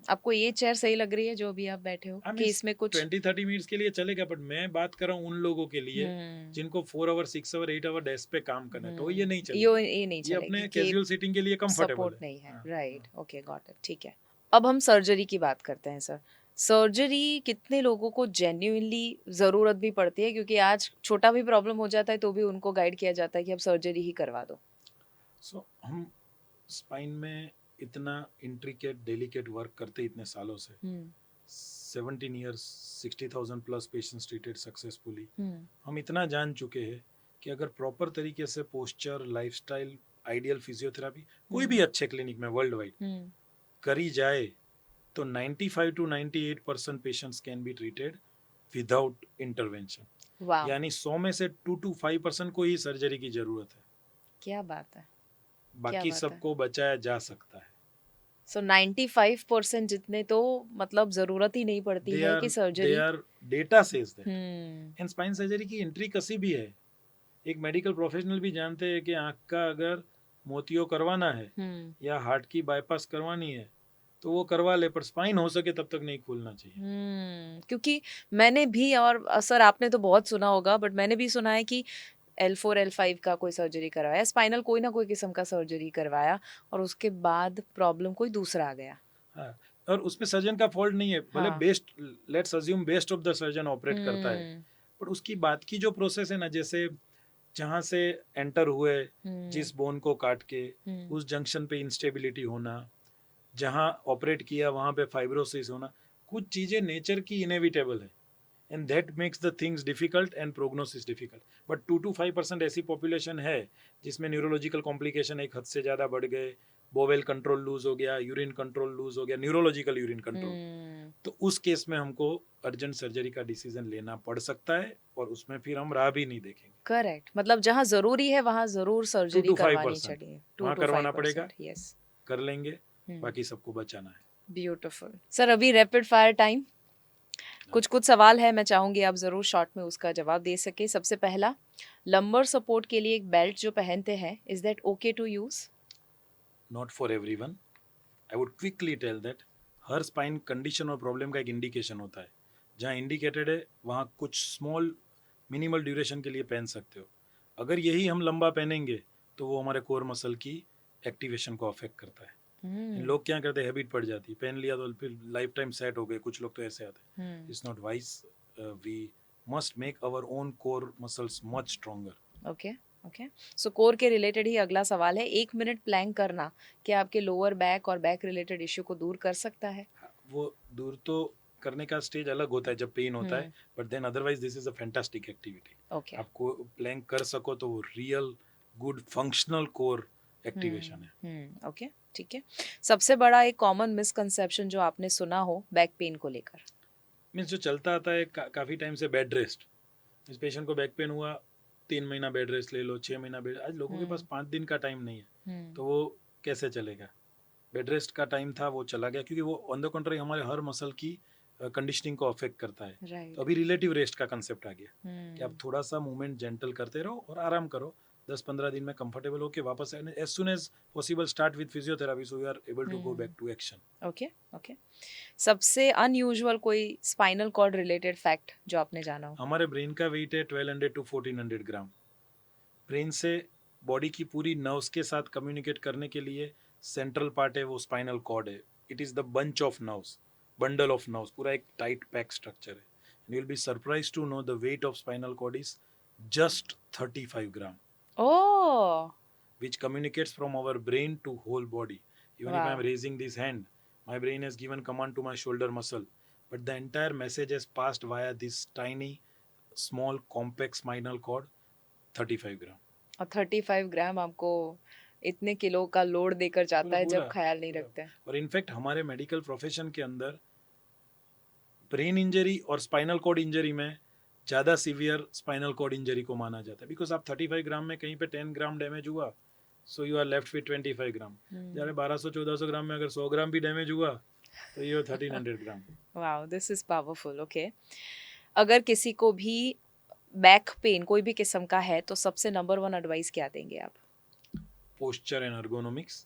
आपको ये चेयर सही लग रही है जो भी आप बैठे हो, कि इसमें कुछ 20-30 मिनट्स के लिए चलेगा, बट मैं बात कर रहा हूँ उन लोगों के लिए जिनको 4 आवर 6 आवर 8 आवर डेस्क पे काम करना है, तो ये नहीं चलेगा, ये नहीं ये चलेगी अपने कि कैजुअल सीटिंग के लिए कंफर्टेबल सपोर्ट है। नहीं है। हाँ, राइट, ओके, गॉट इट, ठीक है। अब हम सर्जरी की बात करते हैं सर। सर्जरी कितने लोगों को जेन्युइनली ज़रूरत भी पड़ती है, क्योंकि आज छोटा भी प्रॉब्लम हो जाता है तो भी उनको गाइड किया जाता है कि अब सर्जरी ही करवा दो। सो हम स्पाइन में इतना इंट्रिकेट डेलिकेट वर्क करते इतने सालों से, 17 years, 60,000 plus patients treated successfully, हम इतना जान चुके हैं कि अगर प्रॉपर तरीके से पोस्चर, लाइफस्टाइल, आइडियल फिजियोथेरापी कोई भी अच्छे क्लिनिक में वर्ल्ड वाइड करी जाए, तो 95 to 98% patients can be treated without intervention. वाह, यानी 100 में से 2 to 5% को ही सर्जरी की जरूरत है, क्या बात है। बाकी बात है। सबको बचाया जा सकता है। सो 95% जितने तो मतलब ज़रूरत ही नहीं पड़ती दे है आर कि they surgery. Are data says that. And spine surgery की एंट्री कसी भी है, एक मेडिकल प्रोफेशनल भी जानते हैं कि आंख का अगर मोतियों करवाना है या हार्ट की बाईपास करवानी है, तो वो करवा ले, पर स्पाइन हो सके तब तक नहीं खोलना चाहिए। क्योंकि मैंने भी, और सर आपने तो बहुत सुना होगा, बट मैंने भी सुना है कि L4 L5 का कोई सर्जरी करवाया, स्पाइनल कोई ना कोई किस्म का सर्जरी करवाया, और उसके बाद प्रॉब्लम कोई दूसरा आ गया। हाँ, और उसमें सर्जन का फॉल्ट नहीं है, भले हाँ। Best, let's assume best of the surgeon operate करता है, पर उसकी बात की जो प्रोसेस है ना, जैसे जहाँ से एंटर हुए, जिस बोन को काट के, उस जंक्शन पे इंस्टेबिलिटी होना, जहाँ ऑपरेट किया वहाँ पे फाइब्रोसिस होना, कुछ चीज़ें नेचर की इनएविटेबल है, and that makes the things difficult and prognosis difficult. But 2 to 5% ऐसी पॉपुलेशन है जिसमें न्यूरोलॉजिकल कॉम्प्लिकेशन एक हद से ज़्यादा बढ़ गए, बोवेल कंट्रोल लूज हो गया, यूरिन कंट्रोल लूज हो गया, न्यूरोलॉजिकल यूरिन कंट्रोल, तो उस केस में हमको अर्जेंट सर्जरी का डिसीजन लेना पड़ सकता है, और उसमें फिर हम राह भी नहीं देखेंगे। करेक्ट, मतलब जहाँ जरूरी है वहाँ जरूर 2 सर्जरी to करवानी 5% चाहिए। वहाँ करवाना पड़ेगा, यस, कर लेंगे, बाकी सबको बचाना है। Beautiful sir. अभी रैपिड फायर टाइम, कुछ सवाल है, मैं चाहूंगी आप जरूर शॉर्ट में उसका जवाब दे सके। सबसे पहला, लंबर सपोर्ट के लिए एक बेल्ट जो पहनते हैं, is that okay to use? Not for everyone. I would quickly tell that हर स्पाइन कंडीशन और प्रॉब्लम का एक इंडिकेशन होता है. जहाँ इंडिकेटेड है वहाँ कुछ स्मॉल मिनिमल ड्यूरेशन के लिए पहन सकते हो. अगर यही हम लंबा पहनेंगे तो वो हमारे कोर मसल की एक्टिवेशन को अफेक्ट करता है. लोग क्या करते हैं, हैबिट पड़ जाती है, पहन लिया तो फिर लाइफ टाइम सेट हो गए. कुछ लोग तो ऐसे आते हैं. It's not wise. We must make our own core muscles much stronger. Okay okay. So core के रिलेटेड ही अगला सवाल है, 1 मिनट प्लैंक करना क्या आपके लोअर बैक और बैक रिलेटेड इश्यू को दूर कर सकता है? वो दूर तो करने का स्टेज अलग होता है जब पेन होता है, but then otherwise this is a fantastic activity. Okay. आपको प्लैंक कर सको तो वो real good functional core activation है. ओके ठीक है. सबसे बड़ा एक कॉमन मिसकंसेप्शन जो आपने सुना हो बैक पेन को लेकर? मीन्स जो चलता आता है काफ़ी टाइम से बेड रेस्ट. इस पेशेंट को बैक पेन हुआ, 3 महीना बेड रेस्ट ले लो, 6 महीना बेड. आज लोगों के पास 5 दिन का टाइम नहीं है, तो वो कैसे चलेगा? बेड रेस्ट का टाइम था वो चला गया, क्योंकि वो ऑन द कंट्री हमारे हर मसल की कंडीशनिंग को अफेक्ट करता है. राइट. तो अभी रिलेटिव रेस्ट का कंसेप्ट आ गया कि आप थोड़ा सा मूवमेंट जेंटल करते रहो और आराम करो. 10-15 दिन में कंफर्टेबल होके वापस as soon as possible start with physiotherapy so you are able to go back to action. Okay okay. सबसे अनयूजुअल कोई स्पाइनल कॉर्ड रिलेटेड फैक्ट जो आपने जाना हो? हमारे ब्रेन का वेट है 1200 to 1400 ग्राम. ब्रेन से बॉडी की पूरी नर्व्स के साथ कम्युनिकेट करने के लिए सेंट्रल पार्ट है वो स्पाइनल कॉर्ड है. It is the bunch of nerves, bundle of nerves, पूरा एक टाइट पैक स्ट्रक्चर है. You will be surprise to know the weight of spinal cord is just 35 gram. Oh, which communicates from our brain to whole body. Even if I am wow. raising this hand, my brain has given command to my shoulder muscle, but the entire message has passed via this tiny, small, compact spinal cord, 35 ग्राम. और 35 ग्राम आपको इतने kilo का load देकर जाता है जब पूरा ख्याल नहीं रखते हैं. और इनफैक्ट हमारे मेडिकल प्रोफेशन के अंदर ब्रेन इंजरी और स्पाइनल कॉर्ड इंजरी में ज़्यादा सीवियर स्पाइनल कॉर्ड इंजरी को माना जाता है, बिकॉज आप 35 ग्राम में कहीं पे 10 ग्राम डैमेज हुआ, so you are left with 25 gram. जरा 1200-1400 ग्राम में अगर 100 ग्राम भी डैमेज हुआ तो ये 1300 gram. Wow, this is powerful. Okay. अगर किसी को भी बैक पेन कोई भी किस्म का है तो सबसे नंबर 1 एडवाइस क्या देंगे आप? Posture and ergonomics.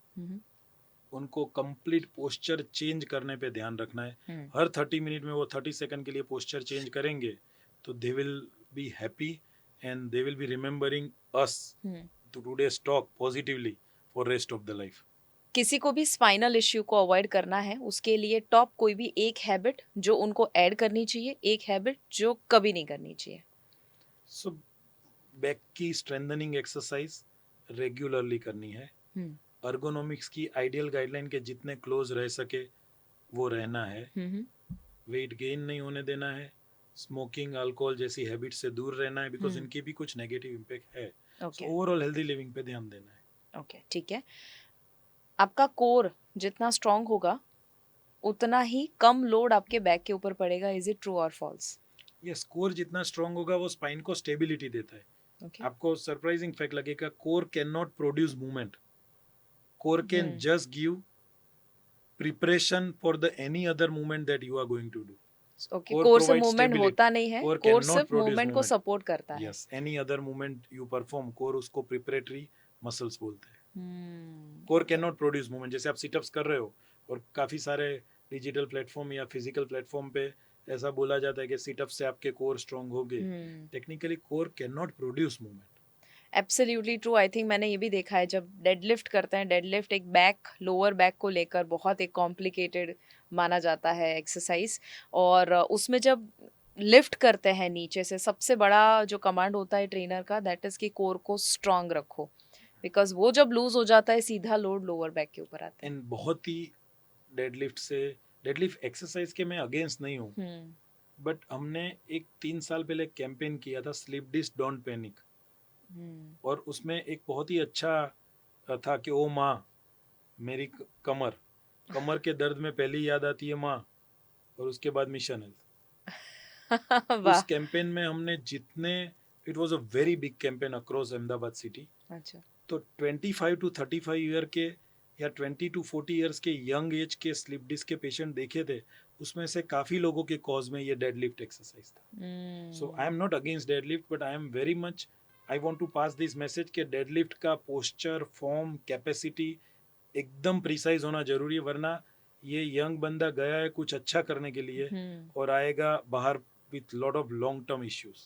उनको कंप्लीट पोस्चर चेंज करने पे ध्यान रखना है. हर 30 मिनट में वो 30 सेकंड के लिए पोस्चर चेंज करेंगे तो they will be happy and they will be remembering us to today's talk positively for rest of the life. किसी को भी स्पाइनल इश्यू को अवॉइड करना है उसके लिए टॉप कोई भी एक हैबिट जो उनको ऐड करनी चाहिए, एक हैबिट जो कभी नहीं करनी चाहिए? सो बैक की स्ट्रेंथनिंग एक्सरसाइज रेगुलरली करनी है. अर्गोनॉमिक्स की आइडियल गाइडलाइन के जितने क्लोज रह सके वो रहना है. वेट गेन नहीं होने देना है. स्मोकिंग, अल्कोहल जैसी हैबिट से दूर रहना है, बिकॉज इनकी भी कुछ नेगेटिव इम्पैक्ट है. ओवरऑल हेल्दी लिविंग पे ध्यान देना है. ओके ठीक है. आपका कोर जितना स्ट्रांग होगा उतना ही कम लोड आपके बैक के ऊपर पड़ेगा. इज इट ट्रू और फॉल्स? यस, कोर जितना स्ट्रांग होगा वो स्पाइन को स्टेबिलिटी देता है. Okay. आपको सरप्राइजिंग फैक्ट लगेगा, core can not produce movement. Core can just give preparation for the any other movement that you are going to do. Okay. Core से movement होता नहीं है, कोर सिर्फ मूवमेंट को सपोर्ट करता है. Yes, any other movement you perform, core उसको preparatory muscles बोलते हैं. Core can not produce movement. जैसे आप सिटअप्स कर रहे हो और काफी सारे डिजिटल प्लेटफॉर्म या फिजिकल प्लेटफॉर्म पे ऐसा बोला जाता है कि सिटअप से आपके कोर स्ट्रांग हो गए. Technically core can not produce movement. Absolutely true. I think मैंने ये भी देखा है जब डेडलिफ्ट करते हैं, डेडलिफ्ट एक बैक लोअर बैक को लेकर बहुत एक कॉम्प्लिकेटेड माना जाता है एक्सरसाइज, और उसमें जब लिफ्ट करते हैं नीचे से सबसे बड़ा जो कमांड होता है ट्रेनर का, दैट इज कि कोर को स्ट्रांग रखो, बिकॉज वो जब लूज हो जाता है सीधा लोड लोअर बैक के ऊपर आता है. एंड बहुत ही डेडलिफ्ट एक्सरसाइज के मैं अगेंस्ट नहीं हूँ, बट हमने एक 3 साल पहले कैंपेन किया था, स्लिप डिस्क डोंट पैनिक. और उसमें एक बहुत ही अच्छा था कि ओ माँ मेरी कमर के दर्द में पहली याद आती है माँ, और उसके बाद मिशन हेल्थ. उस कैंपेन में हमने जितने, it was a very big campaign across Ahmedabad city. अच्छा. तो 25 to 35 ईयर के या 20 to 40 इयर्स के यंग एज के स्लिप डिस्क के पेशेंट देखे थे, उसमें से काफी लोगों के कॉज में ये डेडलिफ्ट एक्सरसाइज था. So I am not against deadlift, but I am very much, I want to pass this message कि डेडलिफ्ट का पोस्चर, फॉर्म, कैपेसिटी एकदम प्रिसाइज होना जरूरी है, वरना ये यंग बंदा गया है कुछ अच्छा करने के लिए और आएगा बाहर with lot of long term issues.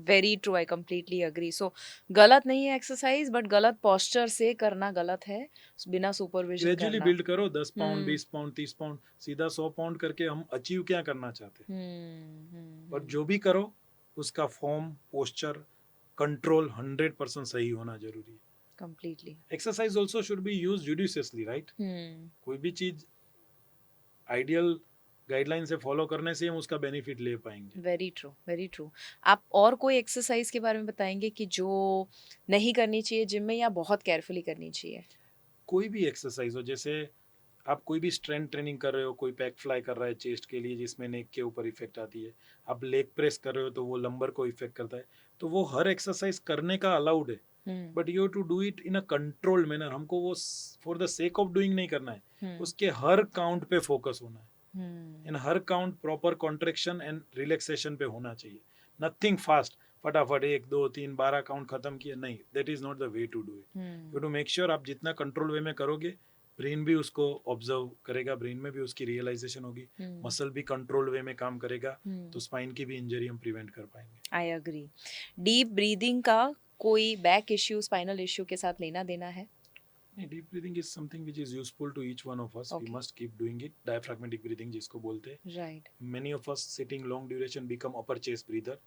Very true, I completely agree. So गलत नहीं है एक्सरसाइज, बट गलत पोस्चर से करना गलत है, बिना सुपरविजन ग्रेजुअली करना. बिल्ड करो 10 पाउंड हम्म. 20 पाउंड 30 पाउंड सीधा 100 पाउंड करके हम अचीव क्या करना चाहते हैं. और जो भी करो उसका फॉर्म पोस्चर कंट्रोल 100% सही होना जरूरी है. Completely. Exercise also should be use judiciously, right. कोई भी चीज आइडियल गाइडलाइन से फॉलो करने से हम उसका बेनिफिट ले पाएंगे. Very true, very true. आप और कोई एक्सरसाइज के बारे में बताएंगे कि जो नहीं करनी चाहिए जिम में, या बहुत केयरफुली करनी चाहिए? कोई भी एक्सरसाइज हो, जैसे आप कोई भी स्ट्रेंथ ट्रेनिंग कर रहे हो, कोई पैक फ्लाई कर रहा है चेस्ट के लिए जिसमें नेक के ऊपर इफेक्ट आती है, आप लेग प्रेस कर रहे हो तो वो लंबर को इफेक्ट करता है, तो वो हर एक्सरसाइज करने का अलाउड है, but you to do it in a controlled manner. हमको वो for the sake of doing नहीं करना है, उसके हर काउंट पे फोकस होना है. In her count proper contraction and relaxation पे होना चाहिए. नथिंग फास्ट, फटाफट 1 2 3 12 काउंट खत्म किया, नहीं, that is not the way to do it. You to make sure आप जितना कंट्रोल वे में करोगे, ब्रेन भी उसको ऑब्जर्व करेगा, ब्रेन में भी उसकी रियलाइजेशन होगी, मसल भी कंट्रोल वे में काम करेगा, तो स्पाइन की भी इंजरी हम प्रिवेंट कर पाएंगे. I agree. डीप ब्रीदिंग का कोई बैक इश्यू, स्पाइनल इश्यू के साथ लेना देना है? Deep breathing is something which is useful to each one of us. We Okay. Must keep doing it. Diaphragmatic breathing जिसको बोलते हैं. Right. Many of us sitting long duration become upper chest breather,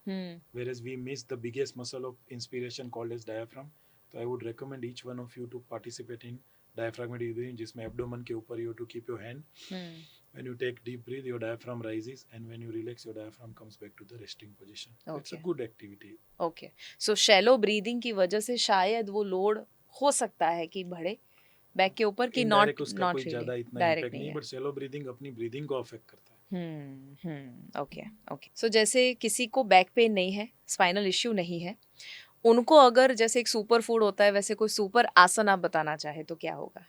whereas we miss the biggest muscle of inspiration called as diaphragm. So I would recommend each one of you to participate in diaphragmatic breathing, जिसमें abdomen के ऊपर you have to keep your hand. When you take deep breath, your diaphragm rises, and when you relax, your diaphragm comes back to the resting position. So it's a Okay. good activity. Okay. So shallow breathing की वजह से शायद वो load हो सकता है कि बढ़े बैक के ऊपर, कि नॉट Indirect उसका नॉट कोई ज्यादा रियली इतना डायरेक्ट impact नहीं नहीं, है. but shallow breathing अपनी breathing को affect करता है. ओके. ओके. सो जैसे किसी को बैक पेन नहीं है, स्पाइनल इश्यू नहीं है, उनको अगर जैसे एक सुपर फूड होता है वैसे कोई सुपर आसन आप बताना चाहे तो क्या होगा?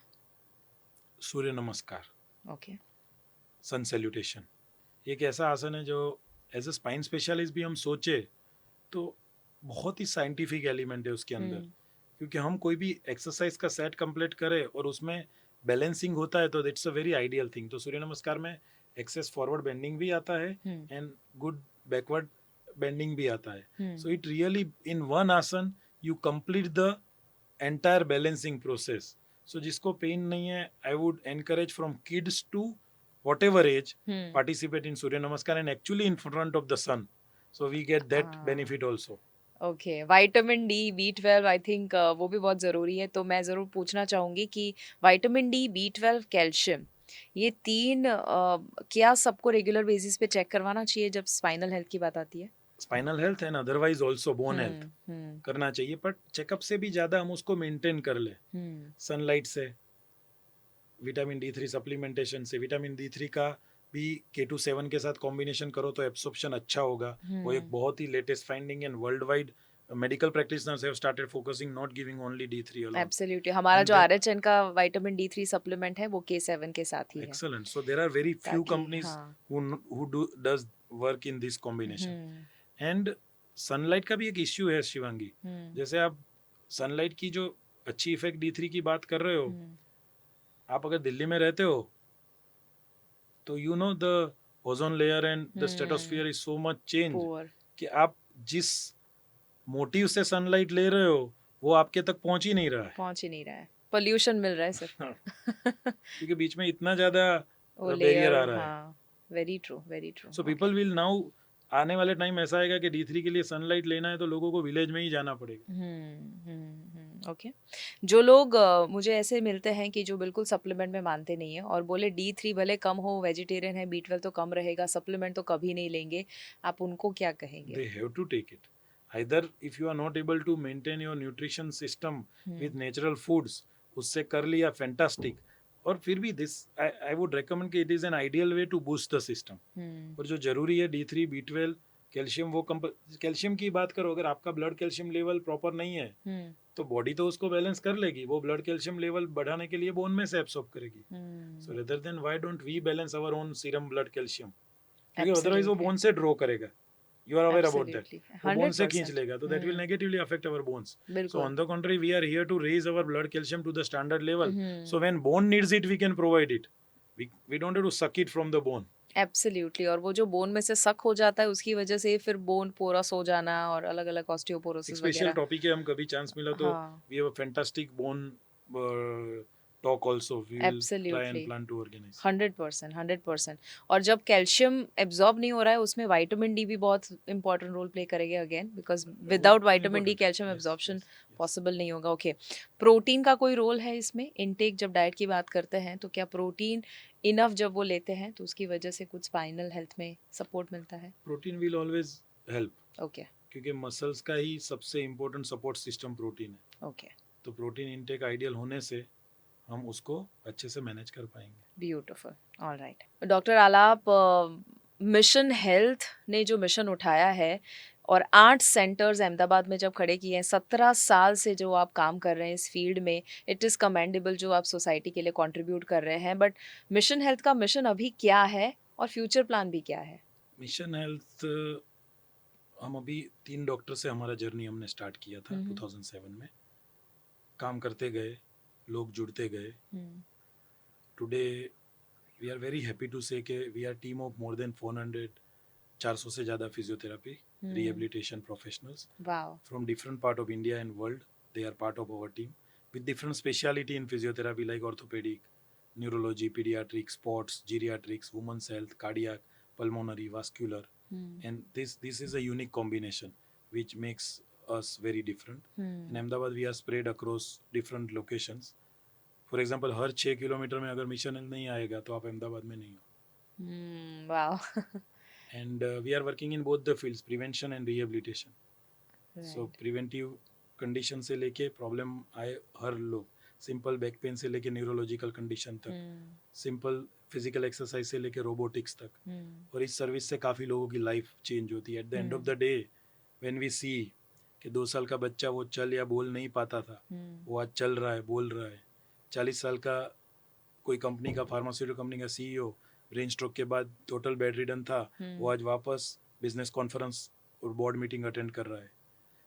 सूर्य नमस्कार, ओके. सन सैल्यूटेशन, एक ऐसा आसन है जो एज अ स्पाइन स्पेशलिस्ट भी हम सोचे तो बहुत ही साइंटिफिक एलिमेंट है उसके अंदर. क्योंकि हम कोई भी एक्सरसाइज का सेट कंप्लीट करें और उसमें बैलेंसिंग होता है तो that's a very ideal thing. तो सूर्य नमस्कार में एक्सेस फॉरवर्ड बेंडिंग भी आता है एंड गुड बैकवर्ड बेंडिंग भी आता है. So it really in one asan you complete the entire balancing process. So जिसको पेन नहीं है, I would encourage from kids to whatever age participate in Surya Namaskar, and actually in front of the sun, so we get that benefit also. Okay. Vitamin D, B12 I think वो भी बहुत ज़रूरी है, तो मैं ज़रूर पूछना चाहूँगी कि विटामिन डी, B12, कैल्शियम, ये तीन क्या सबको रेगुलर बेसिस पे चेक करवाना चाहिए जब स्पाइनल हेल्थ की बात आती है? Spinal health and otherwise also bone health करना चाहिए, बट चेकअप से भी ज्यादा हम उसको मेंटेन कर ले. सनलाइट से, विटामिन D3 सप्लीमेंटेशन से, विटामिन D3 का भी K27 के साथ कॉम्बिनेशन करो तो एब्सॉर्प्शन अच्छा होगा. वो एक बहुत ही latest finding and worldwide medical practitioners have started focusing, not giving only D3 alone. Absolutely. हमारा And जो then- RHN का विटामिन D3 सप्लीमेंट है वो K7 के साथ ही है. Excellent. So there are very few ताकि, companies हाँ. who does work in this combination. And sunlight का भी एक इश्यू है शिवांगी. जैसे आप सनलाइट की जो अच्छी इफेक्ट D3 की बात कर रहे हो, आप अगर दिल्ली में रहते हो तो you know the ozone layer and the stratosphere is so much change कि आप जिस मोटिव से सनलाइट ले रहे हो वो आपके तक पहुंच ही नहीं रहा है. पहुंच ही नहीं रहा है, पोल्यूशन मिल रहा है सिर्फ. क्योंकि बीच में इतना ज्यादा वो बैरियर आ लेयर. रहा है. हाँ, very true, very true. So people will now, आने वाले टाइम ऐसा आएगा कि D3 के लिए सनलाइट लेना है तो लोगों को विलेज में ही जाना पड़ेगा. ओके. जो लोग मुझे ऐसे मिलते हैं कि जो बिल्कुल सप्लीमेंट में मानते नहीं है और बोले D3 भले कम हो, वेजिटेरियन है, B12 तो कम रहेगा, सप्लीमेंट तो कभी नहीं लेंगे, आप उनको क्या कहेंगे? They have to take it. Either if you are not able to maintain your nutrition system with natural foods, उससे कर लिया फैंटास्टिक. और फिर भी दिस आई वुड रेकमेंड कि it is an ideal way to boost the system. और जो जरूरी है D3, B12, कैल्शियम, वो कैल्शियम की बात करो, अगर आपका ब्लड कैल्शियम लेवल प्रॉपर नहीं है तो बॉडी तो उसको बैलेंस कर लेगी, वो ब्लड कैल्शियम लेवल बढ़ाने के लिए बोन में से एब्सॉर्ब करेगी. So rather than why don't we balance our own serum blood calcium, क्योंकि अदरवाइज वो बोन से ड्रॉ करेगा. You are aware about that. वो बोन से खींच लेगा तो that will negatively affect our bones. So on the contrary, we are here to raise our blood calcium to the standard level. So when bone needs it, we can provide it. we don't have to suck it from the bone. Absolutely, और वो जो bone में से सक हो जाता है उसकी वजह से फिर बोन पोरस हो जाना और अलग अलग एक ऑस्टियोपोरोसिस स्पेशल वगैरह. टॉपिक है, हम कभी चांस मिला तो हाँ, we have a fantastic bone talk also. We will try and absolutely. plan to organize. 100%, 100%. और जब कैल्शियम एब्जॉर्ब नहीं हो रहा है उसमें विटामिन डी भी बहुत इंपॉर्टेंट रोल प्ले करेगा again, because without vitamin D calcium absorption possible नहीं होगा. ओके, प्रोटीन का कोई रोल है इसमें? इनटेक जब डाइट की बात करते हैं तो क्या प्रोटीन इनफ जब वो लेते हैं तो उसकी वजह से कुछ स्पाइनल हेल्थ में सपोर्ट मिलता है? Protein will always help, okay, क्योंकि मसल्स का ही सबसे इम्पोर्टेंट सपोर्ट सिस्टम प्रोटीन है. ओके, तो प्रोटीन इनटेक आइडियल होने से हम उसको अच्छे से मैनेज कर पाएंगे. ब्यूटीफुल. ऑलराइट डॉक्टर आलाप, मिशन हेल्थ ने जो मिशन उठाया है और 8 सेंटर्स अहमदाबाद में जब खड़े किए हैं, 17 साल से जो आप काम कर रहे हैं इस फील्ड में, इट इज़ कमेंडेबल जो आप सोसाइटी के लिए कंट्रीब्यूट कर रहे हैं. बट मिशन हेल्थ का मिशन अभी क्या है और फ्यूचर प्लान भी क्या है? मिशन हेल्थ, हम अभी 3 डॉक्टर से हमारा जर्नी हमने स्टार्ट किया था 2007 में. काम करते गए, लोग जुड़ते गए. Today we are very happy to say कि we are team of more than 400 से ज़्यादा physiotherapy rehabilitation professionals wow. from different part of India and world. They are part of our team with different speciality in physiotherapy like orthopedic, neurology, pediatrics, sports, geriatrics, women's health, cardiac, pulmonary, vascular. And this is a unique combination which makes us very different. In Ahmedabad we are spread across different locations. For example, her 6 kilometre में अगर mission health नहीं आएगा तो आप अहमदाबाद में नहीं हो. Wow. And we are working in both the fields, prevention and rehabilitation. So preventive condition से लेके प्रॉब्लम आए हर लोग, सिंपल बैक पेन से लेके न्यूरोलॉजिकल कंडीशन तक, सिंपल फिजिकल एक्सरसाइज से लेके रोबोटिक्स तक. और इस सर्विस से काफ़ी लोगों की लाइफ चेंज होती है. At the end of the day when we see कि 2 साल का बच्चा वो चल या बोल नहीं पाता था, वो आज चल रहा है, बोल रहा है. 40 साल का कोई कंपनी का, फार्मास्यूटिकल कंपनी का CEO ब्रेन स्ट्रोक के बाद टोटल बेड रिडन था, वो आज वापस बिजनेस कॉन्फ्रेंस और बोर्ड मीटिंग अटेंड कर रहा है.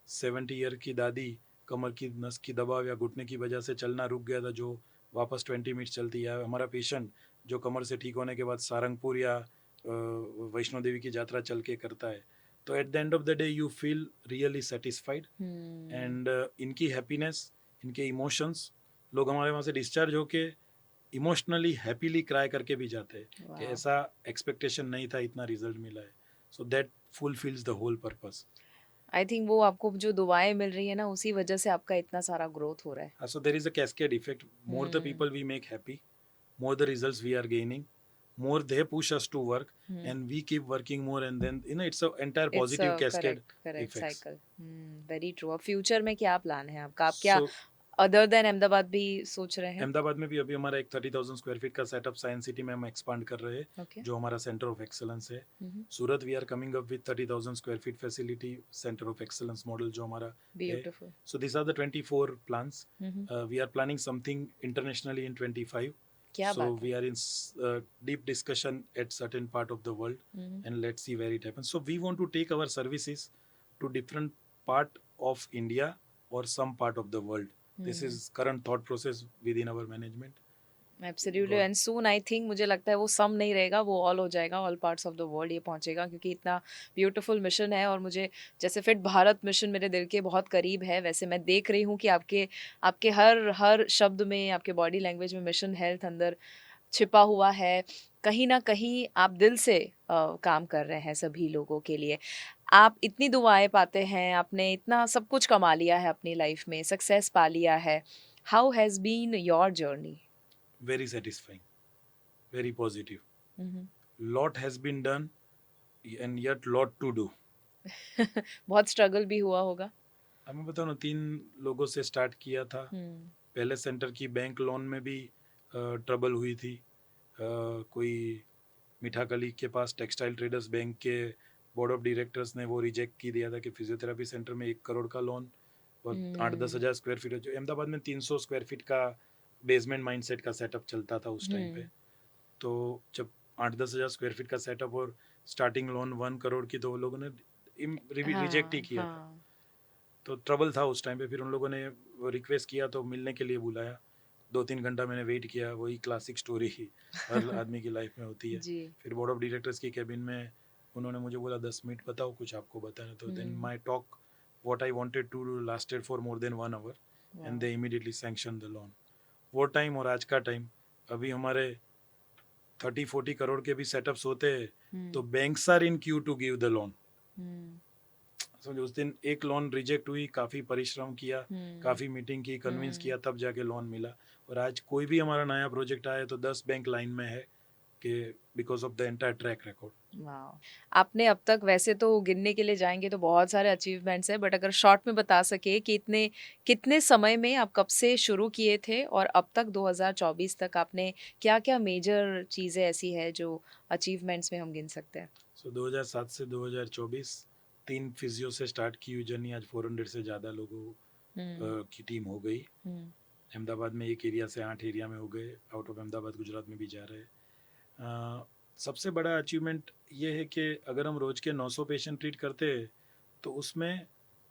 70 ईयर की दादी कमर की नस की दबाव या घुटने की वजह से चलना रुक गया था, जो वापस 20 मिनट चलती है. हमारा पेशेंट जो कमर से ठीक होने के बाद सारंगपुर या वैष्णो देवी की यात्रा चल के करता है. तो eight the end of the day you feel really satisfied. And इनकी हैप्पीनेस, इनके इमोशंस, लोग हमारे वहाँ से डिस्चार्ज होके इमोशनली हैप्पीली क्राई करके भी जाते हैं कि ऐसा एक्सपेक्टेशन नहीं था, इतना रिजल्ट मिला है. So that fulfils the whole purpose. I think वो आपको जो दुआएं मिल रही है ना उसी वजह से आपका इतना सारा ग्रोथ हो रहा है. So there is a cascade effect. More the people we make happy, more the results we are gaining, more they push us to work, and we keep working more, and then it's a entire positive cascade correct effects. Cycle. Very true. अब future में क्या plan है आपका? आप क्या So other than Ahmedabad भी सोच रहे हैं? अहमदाबाद में भी अभी हमारा एक 30,000 स्क्वायर फीट का सेटअप साइंस सिटी में हम एक्सपांड कर रहे हैं, ओके. जो हमारा सेंटर ऑफ एक्सेलेंस है. Surat we are coming up with 30,000 square feet facility centre of excellence model जो हमारा है. Beautiful. So these are the 24 plans. We are planning something internationally in 25. क्या So बात we are in deep discussion at certain part of the world, and let's see where it happens. So we want to take our services to different part of India or some part of the world. This is current thought process within our management. Absolutely. And soon I think मुझे लगता है वो सम नहीं रहेगा, वो all हो जाएगा, all parts of the world ये पहुंचेगा, क्योंकि इतना ब्यूटीफुल मिशन है. और मुझे जैसे फिट भारत मिशन मेरे दिल के बहुत करीब है, वैसे मैं देख रही हूँ कि आपके हर शब्द में, आपके बॉडी लैंग्वेज में मिशन हेल्थ अंदर छिपा हुआ है. कहीं ना कहीं आप दिल से काम कर रहे हैं सभी लोगों के लिए. आप इतनी दुआएं पाते हैं, आपने इतना सब कुछ कमा लिया है अपनी लाइफ में, सक्सेस पा लिया है. How has been your journey? Very satisfying, very positive. Lot has been done, and yet lot to do. बहुत स्ट्रगल भी हुआ होगा. हमें बताओ ना, 3 लोगों से स्टार्ट किया था. पहले सेंटर की बैंक लोन में भी ट्रबल हुई थी. कोई मिठाकली के पास टेक्सटाइल ट्रेडर्स बैंक के बोर्ड ऑफ डायरेक्टर्स ने वो रिजेक्ट की दिया था कि फिजियोथेरेपी सेंटर में 1 करोड़ का लोन और 8-10 हज़ार स्क्वायर फीट, जो अहमदाबाद में 300 स्क्वायर फीट का बेसमेंट माइंडसेट का सेटअप चलता था उस टाइम पे. तो जब 8-10 हज़ार स्क्वायर फीट का सेटअप और स्टार्टिंग लोन 1 करोड़ की, तो वो लोगों ने रिजेक्ट ही किया था. तो ट्रबल था उस टाइम पे. फिर उन लोगों ने रिक्वेस्ट किया तो मिलने के लिए बुलाया. 2-3 घंटा मैंने वेट किया, वही क्लासिक स्टोरी हर आदमी की लाइफ में होती है। जी फिर बोर्ड ऑफ डायरेक्टर्स की कैबिन में उन्होंने मुझे बोला 10 मिनट बताओ कुछ आपको बताना, तो then my talk what I wanted to do lasted for more than 1 hour and they immediately sanction the loan. वो टाइम और आज का टाइम, अभी हमारे 30-40 करोड़ के भी सेटअप्स होते हैं तो banks are in queue to give the loan. समझो उस दिन एक लोन रिजेक्ट हुई, काफ़ी परिश्रम किया, काफ़ी मीटिंग की, कन्विंस किया, तब जाके लोन मिला। और आज कोई भी हमारा नया प्रोजेक्ट आए तो 10 बैंक लाइन में है कि because of the entire track record. वाह, आपने अब तक वैसे तो गिनने के लिए जाएंगे तो बहुत सारे अचीवमेंट्स हैं, बट अगर शॉर्ट में बता सके कि इतने कितने समय में आप कब से शुरू किए थे और अब तक 2024 तक आपने क्या क्या मेजर चीज़ें ऐसी है जो अचीवमेंट्स में हम गिन सकते हैं? सो 2007 से 2024 3 फिजियो से स्टार्ट की हुई जर्नी आज 400 से ज़्यादा लोगों की टीम हो गई। अहमदाबाद में एक एरिया से 8 एरिया में हो गए, आउट ऑफ अहमदाबाद गुजरात में भी जा रहे हैं। सबसे बड़ा अचीवमेंट ये है कि अगर हम रोज़ के 900 पेशेंट ट्रीट करते हैं तो उसमें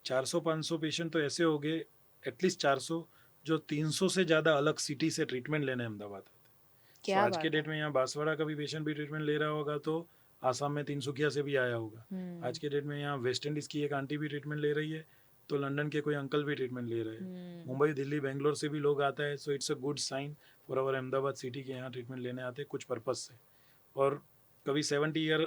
400-500 पेशेंट तो ऐसे हो गए, एटलीस्ट 400 जो 300 से ज़्यादा अलग सिटी से ट्रीटमेंट लेने अहमदाबाद आते। क्या आज के बात है। डेट में यहाँ बांसवाड़ा का भी पेशेंट भी ट्रीटमेंट ले रहा होगा तो आसाम में तिनसुकिया से भी आया होगा। आज के डेट में यहाँ वेस्ट इंडीज़ की एक आंटी भी ट्रीटमेंट ले रही है तो लंदन के कोई अंकल भी ट्रीटमेंट ले रहे हैं। मुंबई, दिल्ली, बेंगलोर से भी लोग आता है। So it's a good sign for our Ahmedabad city के यहाँ ट्रीटमेंट लेने आते हैं कुछ पर्पज़ से। और कभी 70 year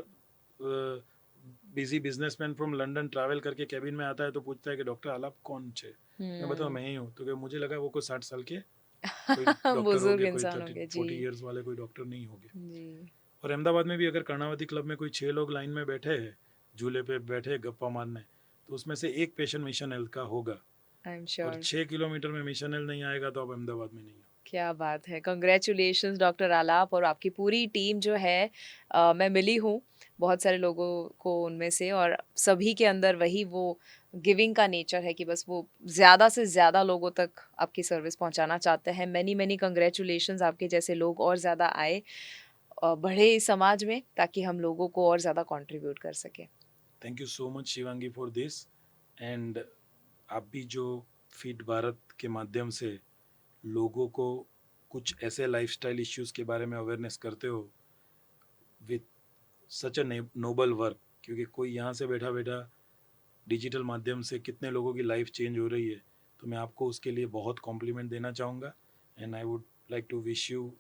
busy businessman from London travel करके कैबिन में आता है तो पूछता है कि डॉक्टर आलाप कौन छे? मैं बताऊँ मैं ही हूँ। तो क्या मुझे लगा वो कोई 60 साल के कोई डॉक्टर बुजुर्ग होंगे, कोई इंसान होंगे 40 जी ईयर्स वाले कोई डॉक्टर नहीं होंगे। जी। और अहमदाबाद में भी अगर कर्णावती क्लब में कोई 6 लोग लाइन में बैठे हैं, झूले पे बैठे गप्पा मारने, तो उसमें से एक पेशेंट मिशन हेल्थ का होगा। आई एम और श्योर। 6 किलोमीटर में मिशन हेल्थ नहीं आएगा तो आप अहमदाबाद में नहीं हो। क्या बात है, कंग्रेचुलेशंस डॉक्टर आलाप और आपकी पूरी टीम जो है। मैं मिली हूँ बहुत सारे लोगों को उनमें से, और सभी के अंदर वही वो गिविंग का नेचर है कि बस वो ज़्यादा से ज़्यादा लोगों तक आपकी सर्विस पहुंचाना चाहते हैं। मैनी मैनी कंग्रेचुलेशंस, आपके जैसे लोग और ज़्यादा आए, बढ़े इस समाज में, ताकि हम लोगों को और ज़्यादा कंट्रीब्यूट कर सके। Thank you so much Shivangi for this. And आप भी जो फिट भारत के माध्यम से लोगों को कुछ ऐसे लाइफस्टाइल इश्यूज के बारे में अवेयरनेस करते हो with such a Nobel work, क्योंकि कोई यहाँ से बैठा बैठा डिजिटल माध्यम से कितने लोगों की लाइफ चेंज हो रही है, तो मैं आपको उसके लिए बहुत कॉम्प्लीमेंट देना चाहूँगा। And I would like to wish you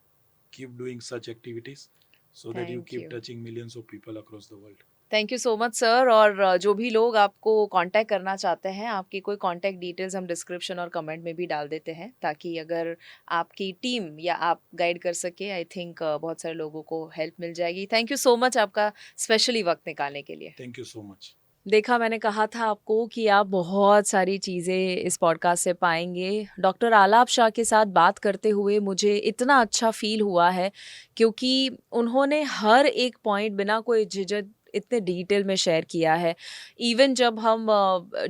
keep doing such activities so that you thank keep you. Touching millions of people across the world. Thank you so much sir. और जो भी लोग आपको कांटेक्ट करना चाहते हैं, आपकी कोई कांटेक्ट डिटेल्स हम डिस्क्रिप्शन और कमेंट में भी डाल देते हैं, ताकि अगर आपकी टीम या आप गाइड कर सके, आई थिंक बहुत सारे लोगों को हेल्प मिल जाएगी। थैंक यू सो मच आपका स्पेशली वक्त निकालने के लिए। Thank you so much. देखा, मैंने कहा था आपको कि आप बहुत सारी चीज़ें इस पॉडकास्ट से पाएंगे। डॉक्टर आलाप शाह के साथ बात करते हुए मुझे इतना अच्छा फील हुआ है, क्योंकि उन्होंने हर एक पॉइंट बिना कोई झिझक इतने डिटेल में शेयर किया है। इवन जब हम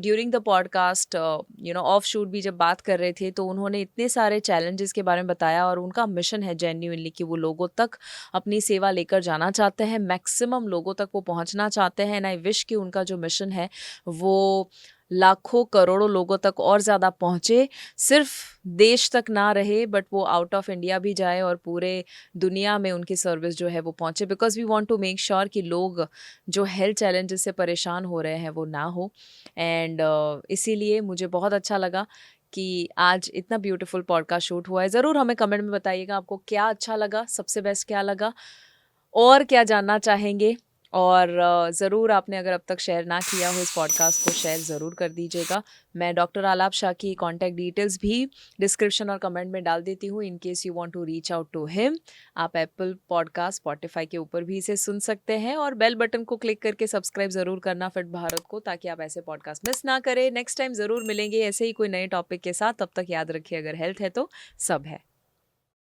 during the podcast of shoot भी जब बात कर रहे थे, तो उन्होंने इतने सारे चैलेंजेस के बारे में बताया, और उनका मिशन है जेन्युइनली कि वो लोगों तक अपनी सेवा लेकर जाना चाहते हैं, मैक्सिमम लोगों तक वो पहुंचना चाहते हैं। एंड आई विश कि उनका जो मिशन है वो लाखों करोड़ों लोगों तक और ज़्यादा पहुँचे, सिर्फ देश तक ना रहे, बट वो आउट ऑफ इंडिया भी जाए और पूरे दुनिया में उनकी सर्विस जो है वो पहुँचे, because we want to make sure कि लोग जो हेल्थ चैलेंजेस से परेशान हो रहे हैं वो ना हो। एंड इसीलिए मुझे बहुत अच्छा लगा कि आज इतना ब्यूटीफुल पॉडकास्ट शूट हुआ है। ज़रूर हमें कमेंट में बताइएगा आपको क्या अच्छा लगा, सबसे बेस्ट क्या लगा, और क्या जानना चाहेंगे। और ज़रूर आपने अगर अब तक शेयर ना किया हो इस पॉडकास्ट को, शेयर ज़रूर कर दीजिएगा। मैं डॉक्टर आलाप शाह की कॉन्टैक्ट डिटेल्स भी डिस्क्रिप्शन और कमेंट में डाल देती हूँ, in case you want to reach out to him. आप एप्पल पॉडकास्ट, स्पॉटिफाई के ऊपर भी इसे सुन सकते हैं, और बेल बटन को क्लिक करके सब्सक्राइब ज़रूर करना फिट भारत को, ताकि आप ऐसे पॉडकास्ट मिस ना करें। नेक्स्ट टाइम ज़रूर मिलेंगे ऐसे ही कोई नए टॉपिक के साथ। तब तक याद रखिए, अगर हेल्थ है तो सब है।